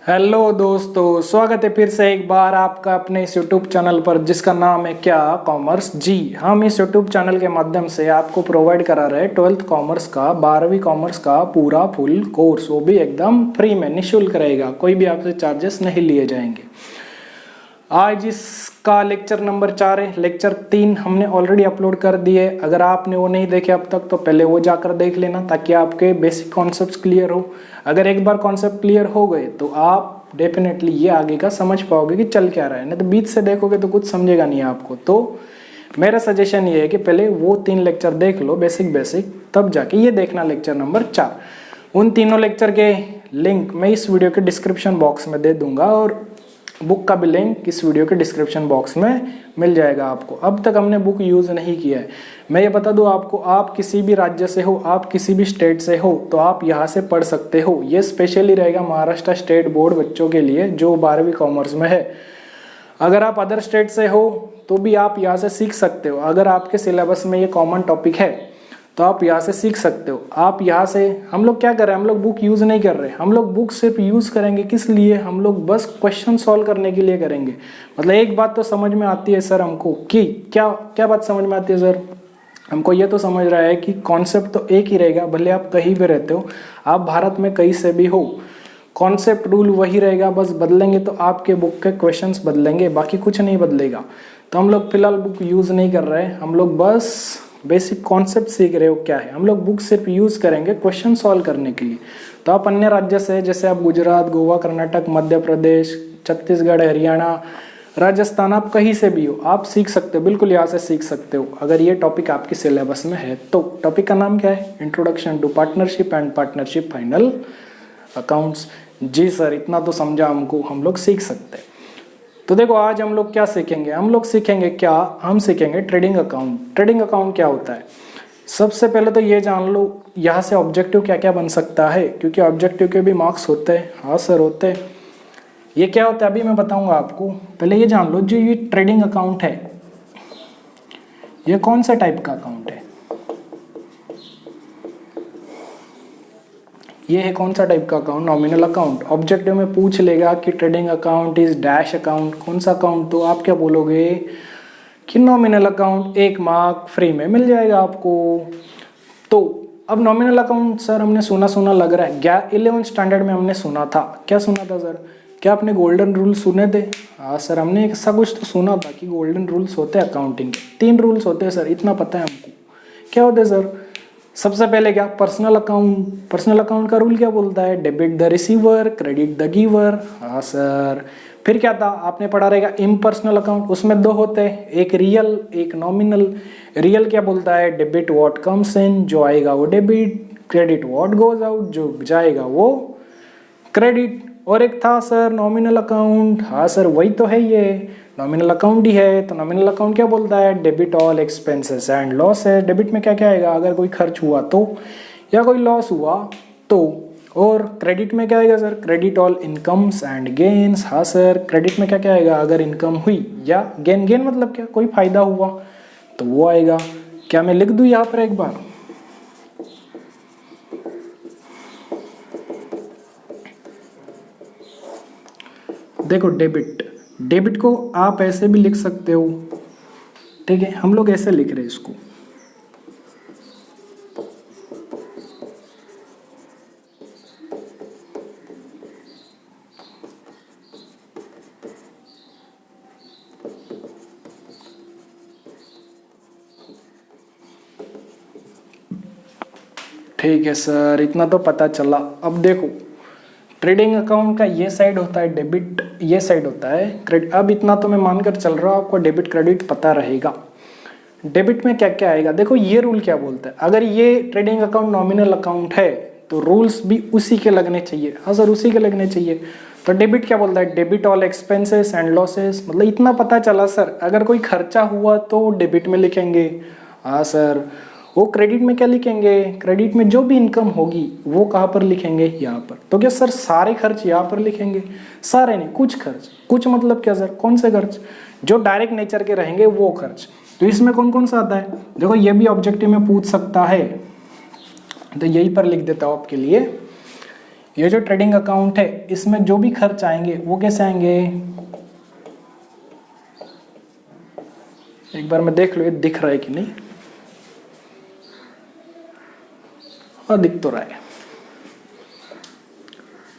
Hello दोस्तों, स्वागत है फिर से एक बार आपका अपने इस यूट्यूब चैनल पर जिसका नाम है क्या कॉमर्स जी। हम इस यूट्यूब चैनल के माध्यम से आपको प्रोवाइड करा रहे हैं 12th कॉमर्स का 12वीं कॉमर्स का पूरा फुल कोर्स, वो भी एकदम फ्री में निःशुल्क रहेगा। कोई भी आपसे चार्जेस नहीं लिए जाएंगे। आज इसका लेक्चर नंबर 4 है। लेक्चर 3 हमने ऑलरेडी अपलोड कर दिए। अगर आपने वो नहीं देखे अब तक तो पहले वो जाकर देख लेना ताकि आपके बेसिक कॉन्सेप्ट्स क्लियर हो। अगर एक बार कॉन्सेप्ट क्लियर हो गए तो आप डेफिनेटली ये आगे का समझ पाओगे कि चल क्या रहा है। नहीं तो बीच से देखोगे तो कुछ समझेगा नहीं आपको। तो मेरा सजेशन ये है कि पहले वो 3 लेक्चर देख लो बेसिक, तब जाके ये देखना लेक्चर नंबर 4। उन तीनों लेक्चर के लिंक मैं इस वीडियो के डिस्क्रिप्शन बॉक्स में दे दूंगा और बुक का भी लिंक इस वीडियो के डिस्क्रिप्शन बॉक्स में मिल जाएगा आपको। अब तक हमने बुक यूज़ नहीं किया है। मैं ये बता दूं आपको, आप किसी भी राज्य से हो, आप किसी भी स्टेट से हो तो आप यहाँ से पढ़ सकते हो। ये स्पेशली रहेगा महाराष्ट्र स्टेट बोर्ड बच्चों के लिए जो 12वीं कॉमर्स में है। अगर आप अदर स्टेट से हो तो भी आप यहाँ से सीख सकते हो। अगर आपके सिलेबस में ये कॉमन टॉपिक है तो आप यहाँ से सीख सकते हो। आप यहाँ से, हम लोग क्या कर रहे हैं, हम लोग बुक यूज़ नहीं कर रहे। हम लोग बुक सिर्फ यूज़ करेंगे किस लिए, हम लोग बस क्वेश्चन सॉल्व करने के लिए करेंगे। मतलब एक बात तो समझ में आती है सर हमको कि क्या क्या बात समझ में आती है सर हमको, ये तो समझ रहा है कि कॉन्सेप्ट तो एक ही रहेगा भले आप कहीं भी रहते हो, आप भारत में कहीं से भी हो, कॉन्सेप्ट रूल वही रहेगा। बस बदलेंगे तो आपके बुक के क्वेश्चंस बदलेंगे, बाकी कुछ नहीं बदलेगा। तो हम लोग फिलहाल बुक यूज़ नहीं कर रहे हैं, हम लोग बस बेसिक कॉन्सेप्ट सीख रहे हो क्या है। हम लोग बुक सिर्फ यूज़ करेंगे क्वेश्चन सॉल्व करने के लिए। तो आप अन्य राज्य से, जैसे आप गुजरात, गोवा, कर्नाटक, मध्य प्रदेश, छत्तीसगढ़, हरियाणा, राजस्थान, आप कहीं से भी हो आप सीख सकते हो, बिल्कुल यहाँ से सीख सकते हो अगर ये टॉपिक आपके सिलेबस में है तो। टॉपिक का नाम क्या है? Introduction to partnership and partnership final accounts. जी सर, इतना तो समझा हमको, हम लोग सीख सकते हैं। तो देखो आज हम लोग क्या सीखेंगे, हम लोग सीखेंगे क्या, हम सीखेंगे ट्रेडिंग अकाउंट। ट्रेडिंग अकाउंट क्या होता है? सबसे पहले तो ये जान लो यहाँ से ऑब्जेक्टिव क्या क्या बन सकता है, क्योंकि ऑब्जेक्टिव के भी मार्क्स होते हैं। हाँ सर होते हैं। ये क्या होता है अभी मैं बताऊंगा आपको। पहले ये जान लो, जो ये ट्रेडिंग अकाउंट है ये कौन सा टाइप का अकाउंट है, ये है कौन सा टाइप का अकाउंट? Nominal account. ऑब्जेक्टिव में पूछ लेगा कि trading account is dash account, कौन सा अकाउंट, तो आप क्या बोलोगे कि नॉमिनल अकाउंट। 1 मार्क फ्री में मिल जाएगा आपको। तो अब नॉमिनल अकाउंट सर हमने सुना लग रहा है, 11th स्टैंडर्ड में हमने सुना था। क्या सुना था सर? क्या आपने गोल्डन रूल सुने थे? हाँ सर, हमने ऐसा कुछ तो सुना था कि गोल्डन रूल्स होते हैं अकाउंटिंग के। 3 रूल्स होते हैं सर, इतना पता है हमको। क्या होते हैं सर? सबसे पहले क्या, पर्सनल अकाउंट। पर्सनल अकाउंट का रूल क्या बोलता है? Debit the receiver, credit the giver. हाँ सर। फिर क्या था, आपने पढ़ा रहेगा इम्पर्सनल अकाउंट। उसमें 2 होते हैं, एक रियल एक नॉमिनल। रियल क्या बोलता है? डेबिट व्हाट कम्स इन, जो आएगा वो debit. Credit what goes out, जो जाएगा वो क्रेडिट। और एक था सर नॉमिनल अकाउंट। हाँ सर वही तो है, ये नॉमिनल अकाउंट ही है। तो नॉमिनल अकाउंट क्या बोलता है? Debit all expenses and loss है। डेबिट में क्या क्या आएगा? अगर कोई खर्च हुआ तो, या कोई लॉस हुआ तो। और क्रेडिट में क्या आएगा sir? Credit all incomes and gains. हाँ सर, क्रेडिट में क्या क्या आएगा? अगर इनकम हुई या गेन, गेन मतलब क्या, कोई फायदा हुआ तो वो आएगा। क्या मैं लिख दूं यहाँ पर एक बार? देखो डेबिट, डेबिट को आप ऐसे भी लिख सकते हो, ठीक है, हम लोग ऐसे लिख रहे हैं इसको। ठीक है सर, इतना तो पता चला। अब देखो ट्रेडिंग अकाउंट का ये साइड होता है डेबिट, ये साइड होता है क्रेडिट। अब इतना तो मैं मानकर चल रहा हूँ आपको डेबिट क्रेडिट पता रहेगा। डेबिट में क्या क्या आएगा देखो, ये रूल क्या बोलता है, अगर ये ट्रेडिंग अकाउंट नॉमिनल अकाउंट है तो रूल्स भी उसी के लगने चाहिए। हाँ सर उसी के लगने चाहिए। तो डेबिट क्या बोलता है? Debit all expenses and losses. मतलब इतना पता चला सर, अगर कोई खर्चा हुआ तो डेबिट में लिखेंगे। हाँ सर। वो क्रेडिट में क्या लिखेंगे? क्रेडिट में जो भी इनकम होगी वो कहाँ पर लिखेंगे? यहाँ पर। तो क्या सर सारे खर्च यहाँ पर लिखेंगे? सारे नहीं, कुछ खर्च। कुछ मतलब क्या सर? कौन से खर्च? जो डायरेक्ट नेचर के रहेंगे वो खर्च। तो इसमें कौन कौन सा आता है देखो, ये भी ऑब्जेक्टिव में पूछ सकता है, तो यहीं पर लिख देता हूँ आपके लिए। ये जो ट्रेडिंग अकाउंट है इसमें जो भी खर्च आएंगे वो कैसे आएंगे, एक बार मैं देख लो ये दिख रहा है कि नहीं। और दिख तो रहा है।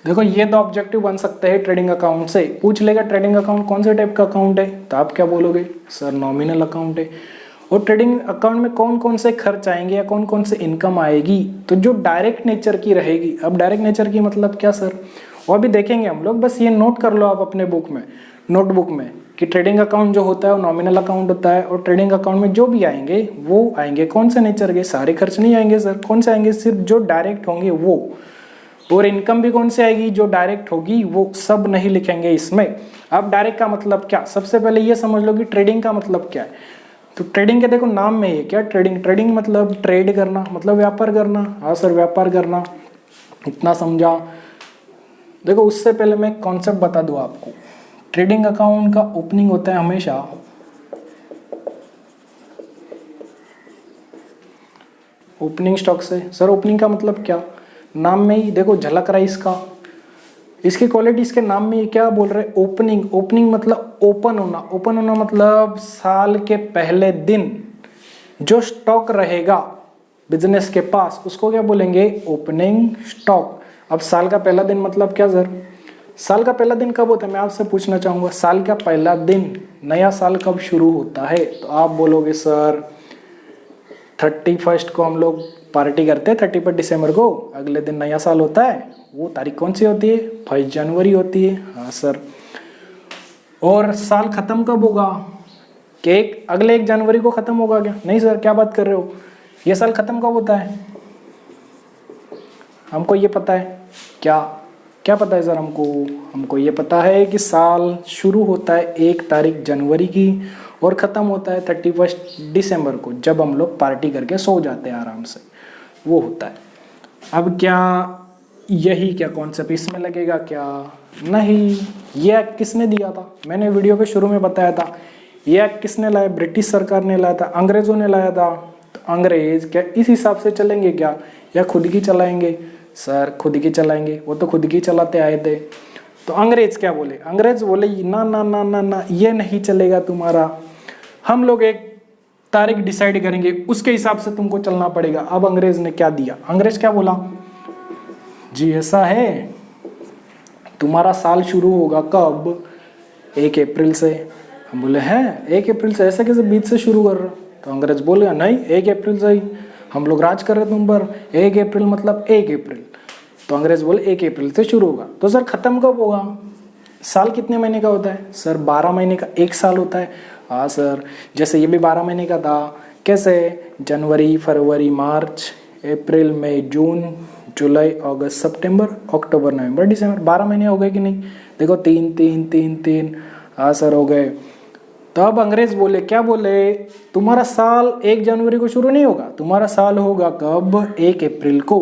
देखो ये दो ऑब्जेक्टिव बन सकते हैं ट्रेडिंग अकाउंट से। पूछ लेगा ट्रेडिंग अकाउंट कौन से टाइप का अकाउंट है, तो आप क्या बोलोगे, सर नॉमिनल अकाउंट है। और ट्रेडिंग अकाउंट में कौन कौन से खर्च आएंगे या कौन कौन से इनकम आएगी, तो जो डायरेक्ट नेचर की रहेगी। अब डायरेक्ट नेचर की मतलब क्या सर, वो भी देखेंगे हम लोग, बस ये नोट कर लो आप अपने बुक में, नोटबुक में, कि ट्रेडिंग अकाउंट जो होता है वो नॉमिनल अकाउंट होता है। और ट्रेडिंग अकाउंट में जो भी आएंगे वो आएंगे कौन से नेचर के, सारे खर्च नहीं आएंगे सर। कौन से आएंगे, सिर्फ जो डायरेक्ट होंगे वो। और इनकम भी कौन से आएगी, जो डायरेक्ट होगी वो। सब नहीं लिखेंगे इसमें। अब डायरेक्ट का मतलब क्या, सबसे पहले ये समझ लो कि ट्रेडिंग का मतलब क्या है। तो ट्रेडिंग के देखो नाम में ही है क्या, ट्रेडिंग। ट्रेडिंग मतलब ट्रेड करना, मतलब व्यापार करना। हाँ सर व्यापार करना, इतना समझा। देखो उससे पहले मैं कॉन्सेप्ट बता दूं आपको। ट्रेडिंग अकाउंट का ओपनिंग होता है हमेशा ओपनिंग स्टॉक से। सर ओपनिंग का मतलब क्या, नाम में ही देखो झलक रहा है इसका, इसकी क्वालिटी इसके नाम में ये क्या बोल रहे हैं, ओपनिंग। ओपनिंग मतलब ओपन होना। ओपन होना मतलब साल के पहले दिन जो स्टॉक रहेगा बिजनेस के पास उसको क्या बोलेंगे, ओपनिंग स्टॉक। अब साल का पहला दिन मतलब क्या सर, साल का पहला दिन कब होता है, मैं आपसे पूछना चाहूंगा साल का पहला दिन, नया साल कब शुरू होता है। तो आप बोलोगे सर 31 को हम लोग पार्टी करते हैं, 31 दिसंबर को, अगले दिन नया साल होता है। वो तारीख कौन सी होती है, 5 जनवरी होती है। हाँ सर। और साल खत्म कब होगा, कि अगले 1 जनवरी को खत्म होगा क्या, नहीं सर क्या बात कर रहे हो, ये साल खत्म कब होता है, हमको ये पता है। क्या क्या पता है सर हमको, हमको ये पता है कि साल शुरू होता है 1 तारीख जनवरी की और ख़त्म होता है 31 दिसंबर को, जब हम लोग पार्टी करके सो जाते हैं आराम से, वो होता है। अब क्या यही क्या कॉन्सेप्ट इसमें लगेगा क्या, नहीं। ये एक्ट किसने दिया था, मैंने वीडियो के शुरू में बताया था। ये एक्ट किसने लाया, ब्रिटिश सरकार ने लाया था, अंग्रेज़ों ने लाया था। तो अंग्रेज़ क्या इस हिसाब से चलेंगे क्या, या खुद की चलाएंगे, सर खुद की चलाएंगे, वो तो खुद की चलाते आए थे। तो अंग्रेज क्या बोले, अंग्रेज बोले ना ना ना ना ना ये नहीं चलेगा तुम्हारा, हम लोग एक तारीख डिसाइड करेंगे, उसके हिसाब से तुमको चलना पड़ेगा। अब अंग्रेज ने क्या दिया, अंग्रेज क्या बोला, जी ऐसा है तुम्हारा साल शुरू होगा कब, 1 अप्रैल से। हम बोले हैं 1 अप्रैल से, ऐसा कैसे बीच से शुरू कर रहे हो। तो अंग्रेज बोले नहीं 1 अप्रैल से ही हम लोग राज कर रहे तुम पर, 1 अप्रैल मतलब 1 अप्रैल। तो अंग्रेज बोले 1 अप्रैल से शुरू होगा। तो सर खत्म कब होगा, साल कितने महीने का होता है, सर 12 महीने का एक साल होता है। हाँ सर, जैसे ये भी 12 महीने का था, कैसे, जनवरी फरवरी मार्च अप्रैल मई जून जुलाई अगस्त सितंबर अक्टूबर नवंबर दिसंबर, 12 महीने हो गए कि नहीं, देखो 3 3 3 3। हाँ सर हो गए। तो अब अंग्रेज बोले, क्या बोले, तुम्हारा साल 1 जनवरी को शुरू नहीं होगा, तुम्हारा साल होगा कब, 1 अप्रैल को।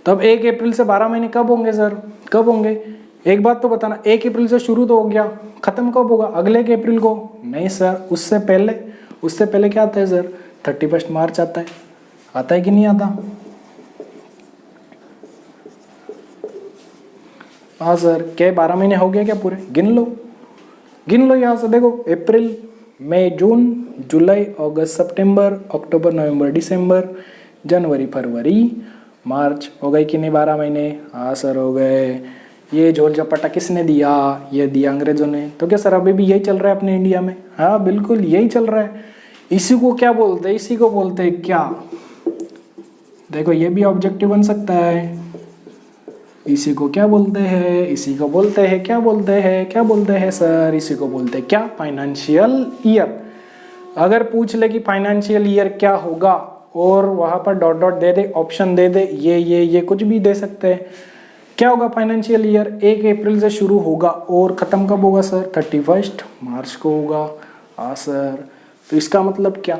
तब 1 अप्रैल से 12 महीने कब होंगे सर, कब होंगे, एक बात तो बताना, 1 अप्रैल से शुरू तो हो गया, खत्म कब होगा, अगले 1 अप्रैल को। नहीं सर, उससे पहले क्या आता है सर, 31 मार्च आता है। आता है कि नहीं आता। हाँ सर, क्या 12 महीने हो गए क्या पूरे, गिन लो यहाँ से, देखो अप्रैल मई जून जुलाई अगस्त सितंबर अक्टूबर नवंबर दिसंबर जनवरी फरवरी मार्च, हो गए कि नहीं 12 महीने। हाँ सर हो गए। ये झोल झपट्टा किसने दिया, ये दिया अंग्रेजों ने। तो क्या सर अभी भी यही चल रहा है अपने इंडिया में, हाँ बिल्कुल यही चल रहा है। इसी को क्या बोलते हैं, इसी को बोलते हैं क्या, देखो ये भी ऑब्जेक्टिव बन सकता है। इसी को क्या बोलते हैं, इसी को बोलते हैं, क्या बोलते हैं, क्या बोलते हैं सर, इसी को बोलते हैं क्या, फाइनेंशियल ईयर। अगर पूछ ले कि फाइनेंशियल ईयर क्या होगा और वहां पर डॉट डॉट दे दे, ऑप्शन दे दे, ये कुछ भी दे सकते हैं। क्या होगा फाइनेंशियल ईयर, 1 अप्रैल से शुरू होगा और खत्म कब होगा सर, 31 मार्च को होगा। हाँ सर। तो इसका मतलब क्या,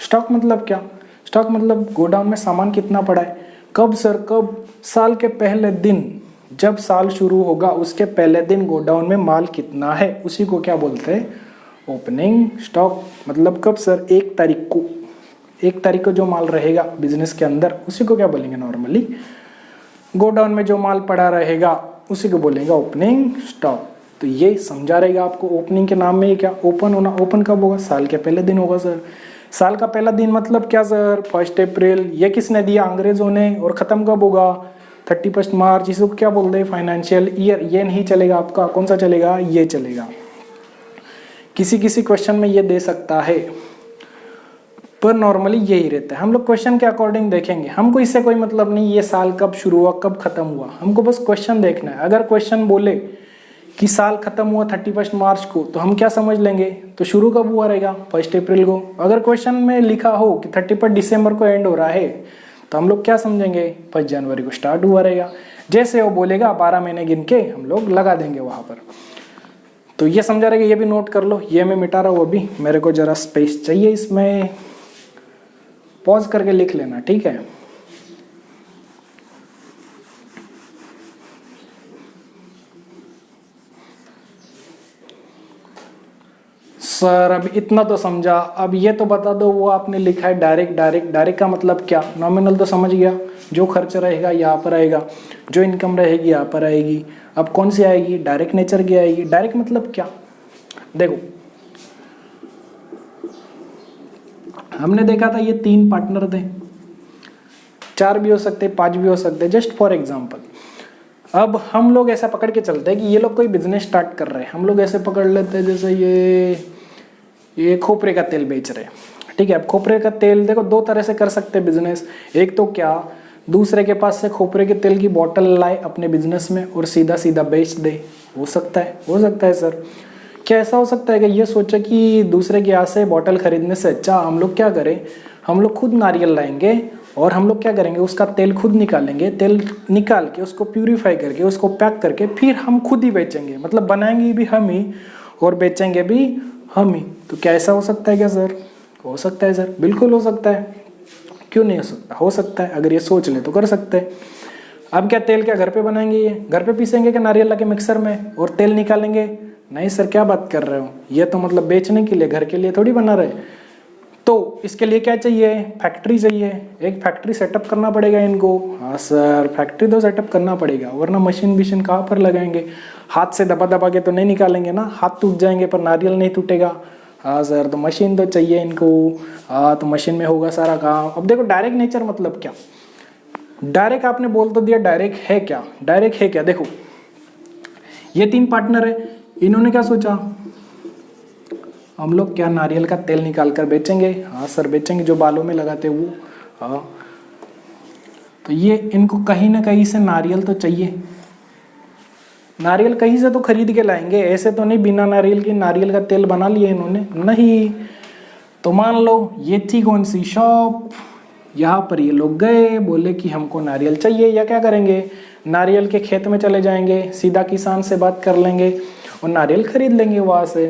स्टॉक मतलब क्या, स्टॉक मतलब गोडाउन में सामान कितना पड़ा है, कब सर, कब, साल के पहले दिन, जब साल शुरू होगा उसके पहले दिन गोडाउन में माल कितना है, उसी को क्या बोलते हैं, ओपनिंग स्टॉक। मतलब कब सर, 1 तारीख को, 1 तारीख को जो माल रहेगा बिजनेस के अंदर उसी को क्या बोलेंगे नॉर्मली, गोडाउन में जो माल पड़ा रहेगा उसी को बोलेंगे ओपनिंग स्टॉक। तो ये समझा रहेगा आपको। ओपनिंग के नाम में ये क्या ओपन होना, ओपन कब होगा, साल के पहले दिन होगा सर। साल का पहला दिन मतलब क्या सर, 1 अप्रैल। ये किसने दिया, अंग्रेजों ने। और खत्म कब होगा, 31 मार्च। इसको क्या बोलते हैं, फाइनेंशियल ईयर। ये नहीं चलेगा आपका, कौन सा चलेगा, ये चलेगा। किसी किसी क्वेश्चन में ये दे सकता है, पर नॉर्मली यही रहता है। हम लोग क्वेश्चन के अकॉर्डिंग देखेंगे, हमको इससे कोई मतलब नहीं ये साल कब शुरू हुआ कब खत्म हुआ, हमको बस क्वेश्चन देखना है। अगर क्वेश्चन बोले कि साल खत्म हुआ 31 मार्च को, तो हम क्या समझ लेंगे, तो शुरू कब हुआ रहेगा, 1 अप्रैल को। अगर क्वेश्चन में लिखा हो कि 31 दिसंबर को एंड हो रहा है, तो हम लोग क्या समझेंगे, 1 जनवरी को स्टार्ट हुआ रहेगा। जैसे वो बोलेगा 12 महीने गिन के हम लोग लगा देंगे वहां पर। तो ये समझा रहेगा, ये भी नोट कर लो। ये मैं मिटा रहा हूँ अभी, मेरे को जरा स्पेस चाहिए इसमें, पॉज करके लिख लेना, ठीक है। सर अब इतना तो समझा, अब ये तो बता दो, वो आपने लिखा है डायरेक्ट। डायरेक्ट डायरेक्ट का मतलब क्या, नॉमिनल तो समझ गया, जो खर्च रहेगा यहाँ पर आएगा, जो इनकम रहेगी यहाँ पर आएगी। अब कौन सी आएगी, डायरेक्ट नेचर की आएगी। डायरेक्ट मतलब क्या, देखो हमने देखा था ये 3 पार्टनर थे, 4 भी हो सकते, 5 भी हो सकते, जस्ट फॉर एग्जाम्पल। अब हम लोग ऐसा पकड़ के चलते हैं कि ये लोग कोई बिजनेस स्टार्ट कर रहे हैं। हम लोग ऐसे पकड़ लेते हैं जैसे ये खोपरे का तेल बेच रहे हैं, ठीक है। अब खोपरे का तेल देखो 2 तरह से कर सकते हैं बिजनेस। एक तो क्या, दूसरे के पास से खोपरे के तेल की बोतल लाए अपने बिजनेस में और सीधा सीधा बेच दे, हो सकता है, हो सकता है सर। क्या ऐसा हो सकता है कि ये सोचे कि दूसरे के यहाँ से बोतल खरीदने से अच्छा हम लोग क्या करें, हम लोग खुद नारियल लाएंगे और हम लोग क्या करेंगे, उसका तेल खुद निकालेंगे, तेल निकाल के उसको प्यूरिफाई करके उसको पैक करके फिर हम खुद ही बेचेंगे, मतलब बनाएंगे भी हम ही और बेचेंगे भी हम ही। तो क्या ऐसा हो सकता है क्या सर, हो सकता है सर, बिल्कुल हो सकता है, क्यों नहीं हो सकता, हो सकता है। अगर ये सोच ले तो कर सकते हैं। अब क्या तेल क्या घर पे बनाएंगे, ये घर पे पीसेंगे क्या नारियल ला के मिक्सर में और तेल निकालेंगे, नहीं सर, क्या बात कर रहे हो, ये तो मतलब बेचने के लिए, घर के लिए थोड़ी बना रहे। तो इसके लिए क्या चाहिए, फैक्ट्री चाहिए, एक फैक्ट्री सेटअप करना पड़ेगा इनको। हाँ सर, फैक्ट्री तो सेटअप करना पड़ेगा, वरना मशीन विशीन कहाँ पर लगाएंगे, हाथ से दबा दबा के तो नहीं निकालेंगे ना, हाथ टूट जाएंगे पर नारियल नहीं टूटेगा। हाँ सर, तो मशीन तो चाहिए इनको। हाँ, तो मशीन में होगा सारा काम। अब देखो डायरेक्ट नेचर मतलब क्या, डायरेक्ट आपने बोल तो दिया, डायरेक्ट है क्या, डायरेक्ट है क्या, देखो ये 3 पार्टनर है, इन्होंने क्या सोचा, हम लोग क्या नारियल का तेल निकाल कर बेचेंगे। हाँ सर, बेचेंगे, जो बालों में लगाते वो। हाँ, तो ये इनको कहीं ना कहीं से नारियल तो चाहिए, नारियल कहीं से तो खरीद के लाएंगे, ऐसे तो नहीं बिना नारियल के नारियल का तेल बना लिया इन्होंने, नहीं। तो मान लो ये थी कौन सी शॉप, यहाँ पर ये लोग गए, बोले कि हमको नारियल चाहिए, या क्या करेंगे, नारियल के खेत में चले जाएंगे, सीधा किसान से बात कर लेंगे और नारियल खरीद लेंगे वहाँ से।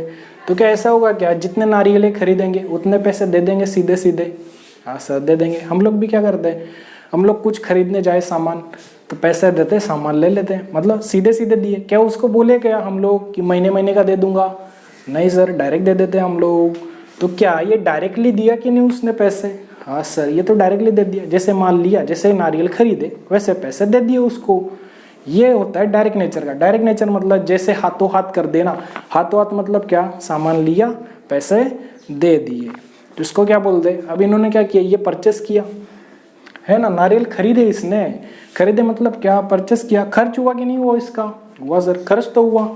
तो क्या ऐसा होगा क्या, जितने नारियल खरीदेंगे उतने पैसे दे देंगे सीधे सीधे। हाँ सर, दे देंगे। हम लोग भी क्या करते हैं, हम लोग कुछ खरीदने जाए सामान तो पैसे देते, सामान ले लेते हैं, मतलब सीधे सीधे दिए। क्या उसको बोले क्या हम लोग कि महीने महीने का दे दूंगा, नहीं सर, डायरेक्ट दे देते हैं हम लोग। तो क्या ये डायरेक्टली दिया कि नहीं उसने पैसे, हाँ सर, ये तो डायरेक्टली दे दिया, जैसे मान लिया, जैसे नारियल खरीदे वैसे पैसे दे दिए उसको। ये होता है डायरेक्ट नेचर का। डायरेक्ट नेचर मतलब जैसे हाथों हाथ कर देना, हाथों हाथ मतलब क्या, सामान लिया पैसे दे दिए, तो इसको क्या बोलते हैं। अब इन्होंने क्या किया, ये परचेस किया है ना, नारियल खरीदे इसने, खरीदे मतलब क्या, परचेस किया। खर्च हुआ कि नहीं हुआ इसका, हुआ सर, खर्च तो हुआ।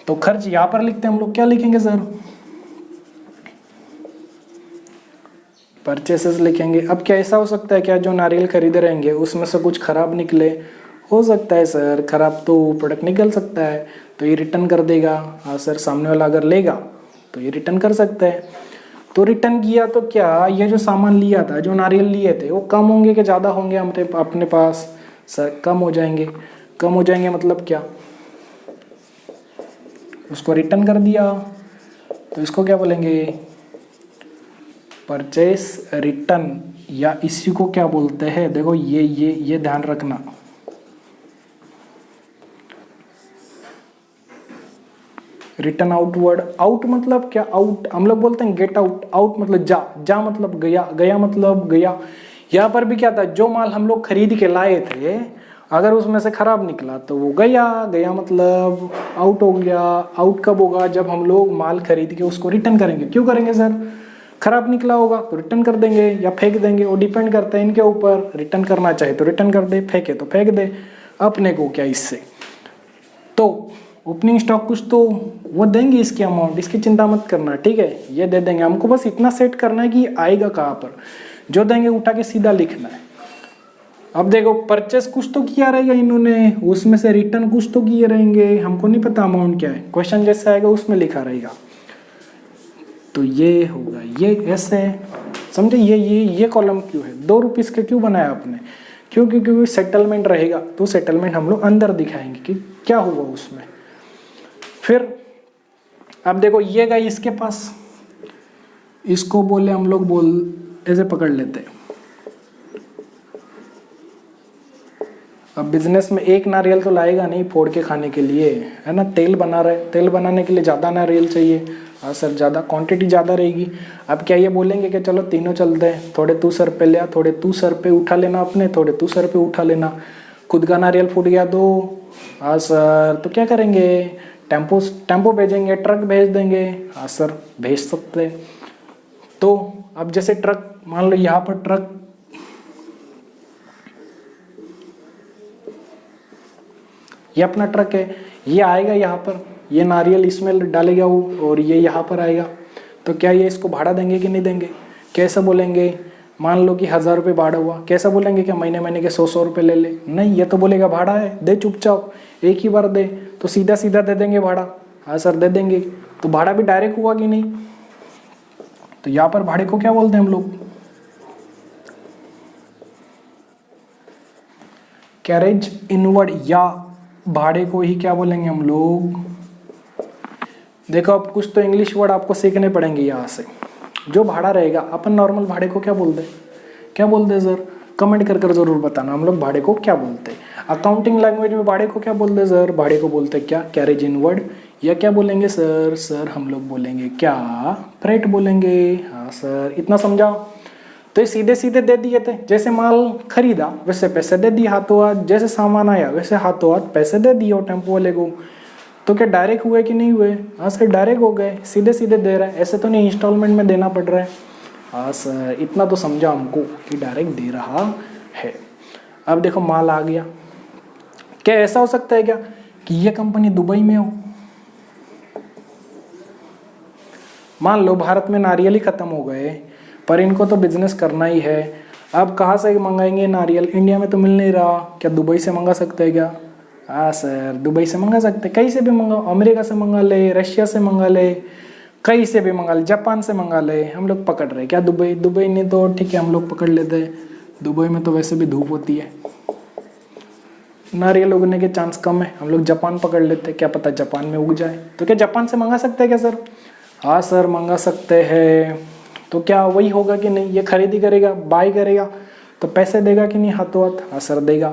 तो खर्च यहाँ पर लिखते हैं हम लोग, क्या लिखेंगे सर, परचेसेस लिखेंगे। अब क्या ऐसा हो सकता है क्या, जो नारियल खरीदे रहेंगे उसमें से कुछ खराब निकले, हो सकता है सर, खराब तो प्रोडक्ट निकल सकता है, तो ये रिटर्न कर देगा। हाँ सर, सामने वाला अगर लेगा तो ये रिटर्न कर सकता है। तो रिटर्न किया तो क्या, ये जो सामान लिया था, जो नारियल लिए थे, वो कम होंगे कि ज़्यादा होंगे अपने पास, सर कम हो जाएंगे। कम हो जाएंगे मतलब क्या, उसको रिटर्न कर दिया, तो इसको क्या बोलेंगे, परचेस रिटर्न, या इसी को क्या बोलते हैं, देखो ये ध्यान रखना। रिटर्न आउटवर्ड, आउट मतलब क्या, आउट हम लोग बोलते हैं गेट आउट, आउट मतलब जा, जा मतलब गया, गया मतलब गया। यहाँ पर भी क्या था, जो माल हम लोग खरीद के लाए थे अगर उसमें से खराब निकला तो वो गया गया मतलब आउट हो गया। आउट कब होगा? जब हम लोग माल खरीद के उसको रिटर्न करेंगे। क्यों करेंगे सर? खराब निकला होगा तो रिटर्न कर देंगे या फेंक देंगे, वो डिपेंड करता है इनके ऊपर। रिटर्न करना चाहे तो रिटर्न कर दे, फेंके तो फेंक दे, अपने को क्या इससे। तो ओपनिंग स्टॉक कुछ तो वो देंगे इसकी अमाउंट, इसकी चिंता मत करना, ठीक है, ये दे देंगे। हमको बस इतना सेट करना है कि आएगा कहाँ पर, जो देंगे उठा के सीधा लिखना है। अब देखो परचेस कुछ तो किया रहेगा इन्होंने, उसमें से रिटर्न कुछ तो किए रहेंगे, हमको नहीं पता अमाउंट क्या है, क्वेश्चन जैसे आएगा उसमें लिखा रहेगा। तो ये होगा, ये ऐसे समझे। ये कॉलम क्यों है, 2 रुपीज़ के क्यों बनाया आपने? क्योंकि सेटलमेंट रहेगा तो सेटलमेंट हम लोग अंदर दिखाएंगे कि क्या हुआ उसमें। फिर अब देखो ये गई इसके पास, इसको बोले हम लोग ऐसे पकड़ लेते हैं। अब बिजनेस में एक नारियल तो लाएगा नहीं फोड़ के खाने के लिए, है ना। तेल बना रहे, तेल बनाने के लिए ज़्यादा नारियल चाहिए। हाँ सर, ज़्यादा क्वांटिटी ज़्यादा रहेगी। अब क्या ये बोलेंगे कि चलो तीनों चलते हैं, थोड़े तू सर पे ले आ, थोड़े तू सर पे उठा लेना अपने, थोड़े तू सर पे उठा लेना। खुद का नारियल फूट गया तो हाँ सर, तो क्या करेंगे? टेम्पो भेजेंगे, ट्रक भेज देंगे। हाँ सर, भेज सकते। तो अब जैसे ट्रक, मान लो यहाँ पर ट्रक, ये अपना ट्रक है, ये आएगा यहाँ पर, ये नारियल इसमें डालेगा वो, और ये यहाँ पर आएगा। तो क्या ये इसको भाड़ा देंगे कि नहीं देंगे? कैसे बोलेंगे? मान लो कि 1000 रुपये भाड़ा हुआ, कैसा बोलेंगे क्या महीने महीने के 100 रुपये ले ले? नहीं, ये तो बोलेगा भाड़ा है, दे चुपचाप, एक ही बार दे। तो सीधा सीधा दे देंगे भाड़ा। हाँ सर, दे देंगे। तो भाड़ा भी डायरेक्ट हुआ कि नहीं? तो यहाँ पर भाड़े को क्या बोलते हैं हम लोग? कैरेज इनवर्ड, या भाड़े को ही क्या बोलेंगे हम लोग? देखो अब कुछ तो इंग्लिश वर्ड आपको सीखने पड़ेंगे यहाँ से। जो भाड़ा रहेगा, अपन नॉर्मल भाड़े को क्या बोलते हैं? क्या बोलते हैं सर? कमेंट कर कर जरूर बताना हम लोग भाड़े को क्या बोलते हैं। अकाउंटिंग लैंग्वेज में भाड़े को क्या बोलते हैं सर? भाड़े को बोलते हैं क्या? Carriage inward. या क्या बोलेंगे सर? सर हम लोग बोलेंगे क्या? फ्रेट बोलेंगे। हाँ सर, इतना समझाओ। तो ये सीधे सीधे दे दिए थे, जैसे माल खरीदा वैसे पैसे दे दिए हाथों हाथ, जैसे सामान आया वैसे हाथों हाथ पैसे दे दिए टेम्पो वाले को। तो क्या डायरेक्ट हुए कि नहीं हुए? हाँ सर, डायरेक्ट हो गए, सीधे सीधे दे रहा है, ऐसे तो नहीं इंस्टॉलमेंट में देना पड़ रहा है। हाँ सर, इतना तो समझा हमको कि डायरेक्ट दे रहा है। अब देखो माल आ गया। क्या ऐसा हो सकता है क्या कि ये कंपनी दुबई में हो? मान लो भारत में नारियल ही खत्म हो गए, पर इनको तो बिजनेस करना ही है। अब कहाँ से मंगाएंगे नारियल? इंडिया में तो मिल नहीं रहा, क्या दुबई से मंगा सकते हैं क्या? हाँ सर, दुबई से मंगा सकते, कहीं से भी मंगाओ, अमेरिका से मंगा ले, रशिया से मंगा ले, कहीं से भी मंगा ले, जापान से मंगा ले। हम लोग पकड़ रहे क्या दुबई नहीं तो ठीक है हम लोग पकड़ लेते हैं। दुबई में तो वैसे भी धूप होती है, नारियल उगने के चांस कम है, हम लोग जापान पकड़ लेते, क्या पता जापान में उग जाए। तो क्या जापान से मंगा सकते हैं क्या सर? हाँ सर, मंगा सकते हैं। तो क्या वही होगा कि नहीं? ये खरीदी करेगा, बाई करेगा, तो पैसे देगा कि नहीं हाथों हाथ? हाँ सर, देगा।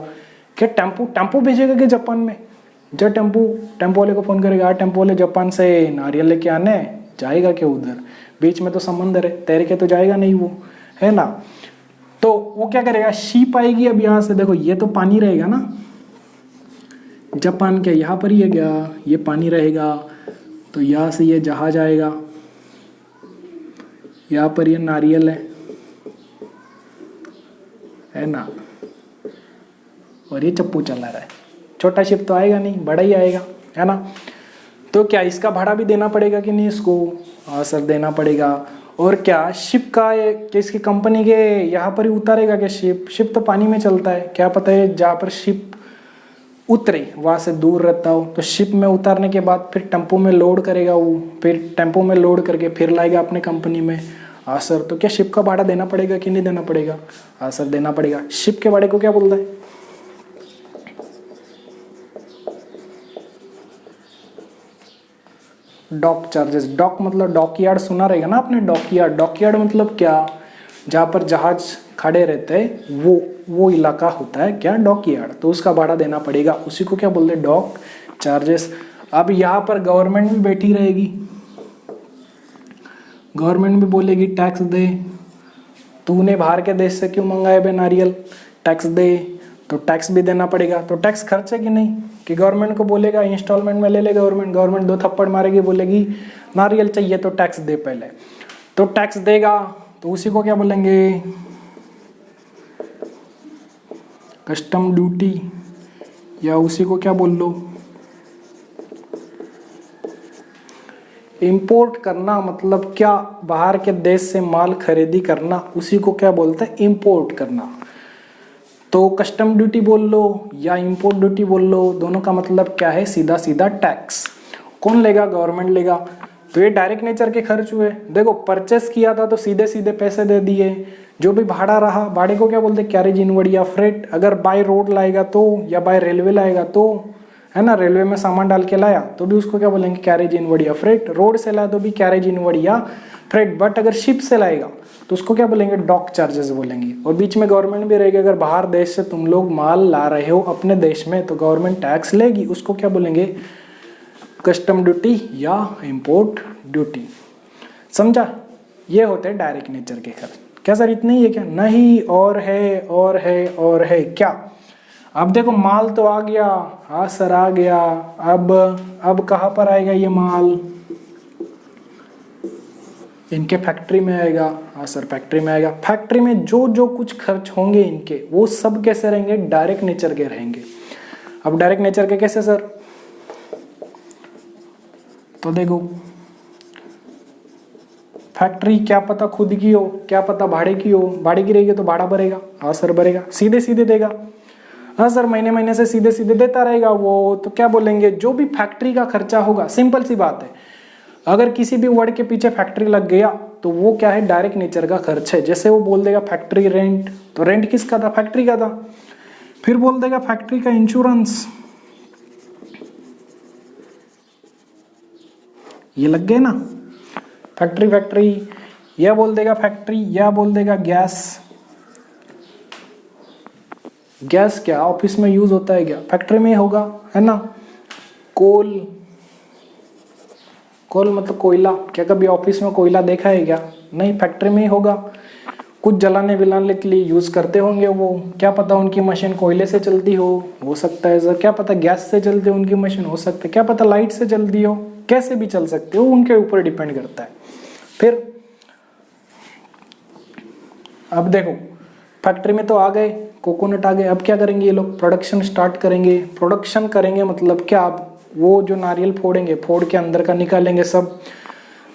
क्या टेम्पो भेजेगा कि जापान में? जब टेम्पो वाले को फ़ोन करेगा, टेम्पो वाले जापान से नारियल लेके आने, जाएगा क्या उधर? बीच में तो समंदर है, तैर के तो जाएगा नहीं वो, है ना। तो वो क्या करेगा? शिप आएगी। अब यहाँ से देखो, ये तो पानी रहेगा ना, जापान के यहाँ पर ही है क्या? ये पानी रहेगा, तो यहाँ से ये जहाज आएगा, यहाँ पर ये नारियल है ना, और ये चप्पू चला रहा है। छोटा शिप तो आएगा नहीं, बड़ा ही आएगा, है ना। तो क्या इसका भाड़ा भी देना पड़ेगा कि नहीं इसको? हाँ सर, देना पड़ेगा। और क्या शिप का इसकी कंपनी के यहाँ पर ही उतारेगा क्या शिप तो पानी में चलता है, क्या पता है जहाँ पर शिप उतरे वहाँ से दूर रहता हो, तो शिप में उतारने के बाद फिर टेम्पो में लोड करेगा वो, फिर टेम्पो में लोड करके फिर लाएगा अपने कंपनी में। हाँ सर, तो क्या शिप का भाड़ा देना पड़ेगा कि नहीं देना पड़ेगा? हाँ सर, देना पड़ेगा। शिप के भाड़े को क्या बोलता है? Dock charges. डॉक मतलब डॉकयार्ड, सुना रहेगा ना आपने, डॉकयार्ड। डॉकयार्ड मतलब क्या? जहाँ पर जहाज खड़े रहते हैं वो इलाका होता है क्या? डॉकयार्ड। तो उसका भाड़ा देना पड़ेगा, उसी को क्या बोलते हैं? Dock charges. अब यहाँ पर गवर्नमेंट भी बैठी रहेगी, गवर्नमेंट भी बोलेगी टैक्स दे, तूने बाहर के देश से क्यों मंगाए बे नारियल, टैक्स दे। तो टैक्स भी देना पड़ेगा। तो टैक्स खर्च है कि नहीं, कि गवर्नमेंट को बोलेगा इंस्टॉलमेंट में ले लेगा गवर्नमेंट 2 थप्पड़ मारेगी, बोलेगी नारियल चाहिए तो टैक्स दे पहले, तो टैक्स देगा, तो उसी को क्या बोलेंगे, कस्टम ड्यूटी, या उसी को क्या बोल लो, इंपोर्ट करना। मतलब क्या, बाहर के देश से माल खरीदी करना, उसी को क्या बोलते हैं, इंपोर्ट करना। तो कस्टम ड्यूटी बोल लो या इंपोर्ट ड्यूटी बोल लो, दोनों का मतलब क्या है, सीधा सीधा टैक्स। कौन लेगा, गवर्नमेंट लेगा। तो ये डायरेक्ट नेचर के खर्च हुए। देखो परचेस किया था तो सीधे सीधे पैसे दे दिए, जो भी भाड़ा रहा, भाड़े को क्या बोलते हैं, कैरेज इनवर्ड या फ्रेट। अगर बाय रोड लाएगा तो, या बाय रेलवे लाएगा तो, है ना, रेलवे में सामान डाल के लाया तो भी उसको क्या बोलेंगे, कैरेज इनवर्ड या फ्रेट। रोड से लाया तो भी कैरेज इनवर्ड या फ्रेट। बट अगर शिप से लाएगा तो उसको क्या बोलेंगे, डॉक चार्जेस बोलेंगे। और बीच में गवर्नमेंट भी रहेगी। अगर बाहर देश से तुम लोग माल ला रहे हो अपने देश में तो गवर्नमेंट टैक्स लेगी, उसको क्या बोलेंगे, कस्टम ड्यूटी या इंपोर्ट ड्यूटी। समझा, ये होते हैं डायरेक्ट नेचर के खर्च। क्या सर इतने ही है क्या, नहीं, और है और है और है। क्या, अब देखो माल तो आ गया, हाँ सर आ गया। अब कहाँ पर आएगा ये माल, इनके फैक्ट्री में आएगा। हाँ सर फैक्ट्री में आएगा। फैक्ट्री में जो जो कुछ खर्च होंगे इनके, वो सब कैसे रहेंगे, डायरेक्ट नेचर के रहेंगे। अब डायरेक्ट नेचर के कैसे सर, तो देखो फैक्ट्री क्या पता खुद की हो, क्या पता भाड़े की हो, भाड़े की रहेगी तो भाड़ा भरेगा। हाँ सर भरेगा, सीधे सीधे देगा। हाँ सर महीने महीने से सीधे सीधे देता रहेगा वो, तो क्या बोलेंगे, जो भी फैक्ट्री का खर्चा होगा। सिंपल सी बात है, अगर किसी भी वर्ड के पीछे फैक्ट्री लग गया तो वो क्या है, डायरेक्ट नेचर का खर्च है। जैसे वो बोल देगा फैक्ट्री रेंट, तो रेंट किसका था, फैक्ट्री का था। फिर बोल देगा फैक्ट्री का इंश्योरेंस, ये लग गए ना, फैक्ट्री। यह बोल देगा फैक्ट्री, या बोल देगा गैस। गैस क्या ऑफिस में यूज होता है क्या, फैक्ट्री में होगा, है ना। कोल मतलब कोयला, क्या कभी ऑफिस में कोयला देखा है क्या, नहीं, फैक्ट्री में ही होगा। कुछ जलाने विलाने के लिए यूज करते होंगे वो, क्या पता उनकी मशीन कोयले से चलती हो सकता है सर। क्या पता गैस से चलती हो उनकी मशीन, हो सकता है। क्या पता लाइट से चलती हो, कैसे भी चल सकती हो, उनके ऊपर डिपेंड करता है। फिर अब देखो फैक्ट्री में तो आ गए, कोकोनट आ गए। अब क्या करेंगे ये लोग, प्रोडक्शन स्टार्ट करेंगे। प्रोडक्शन करेंगे मतलब क्या, अब वो जो नारियल फोड़ेंगे, फोड़ के अंदर का निकालेंगे सब।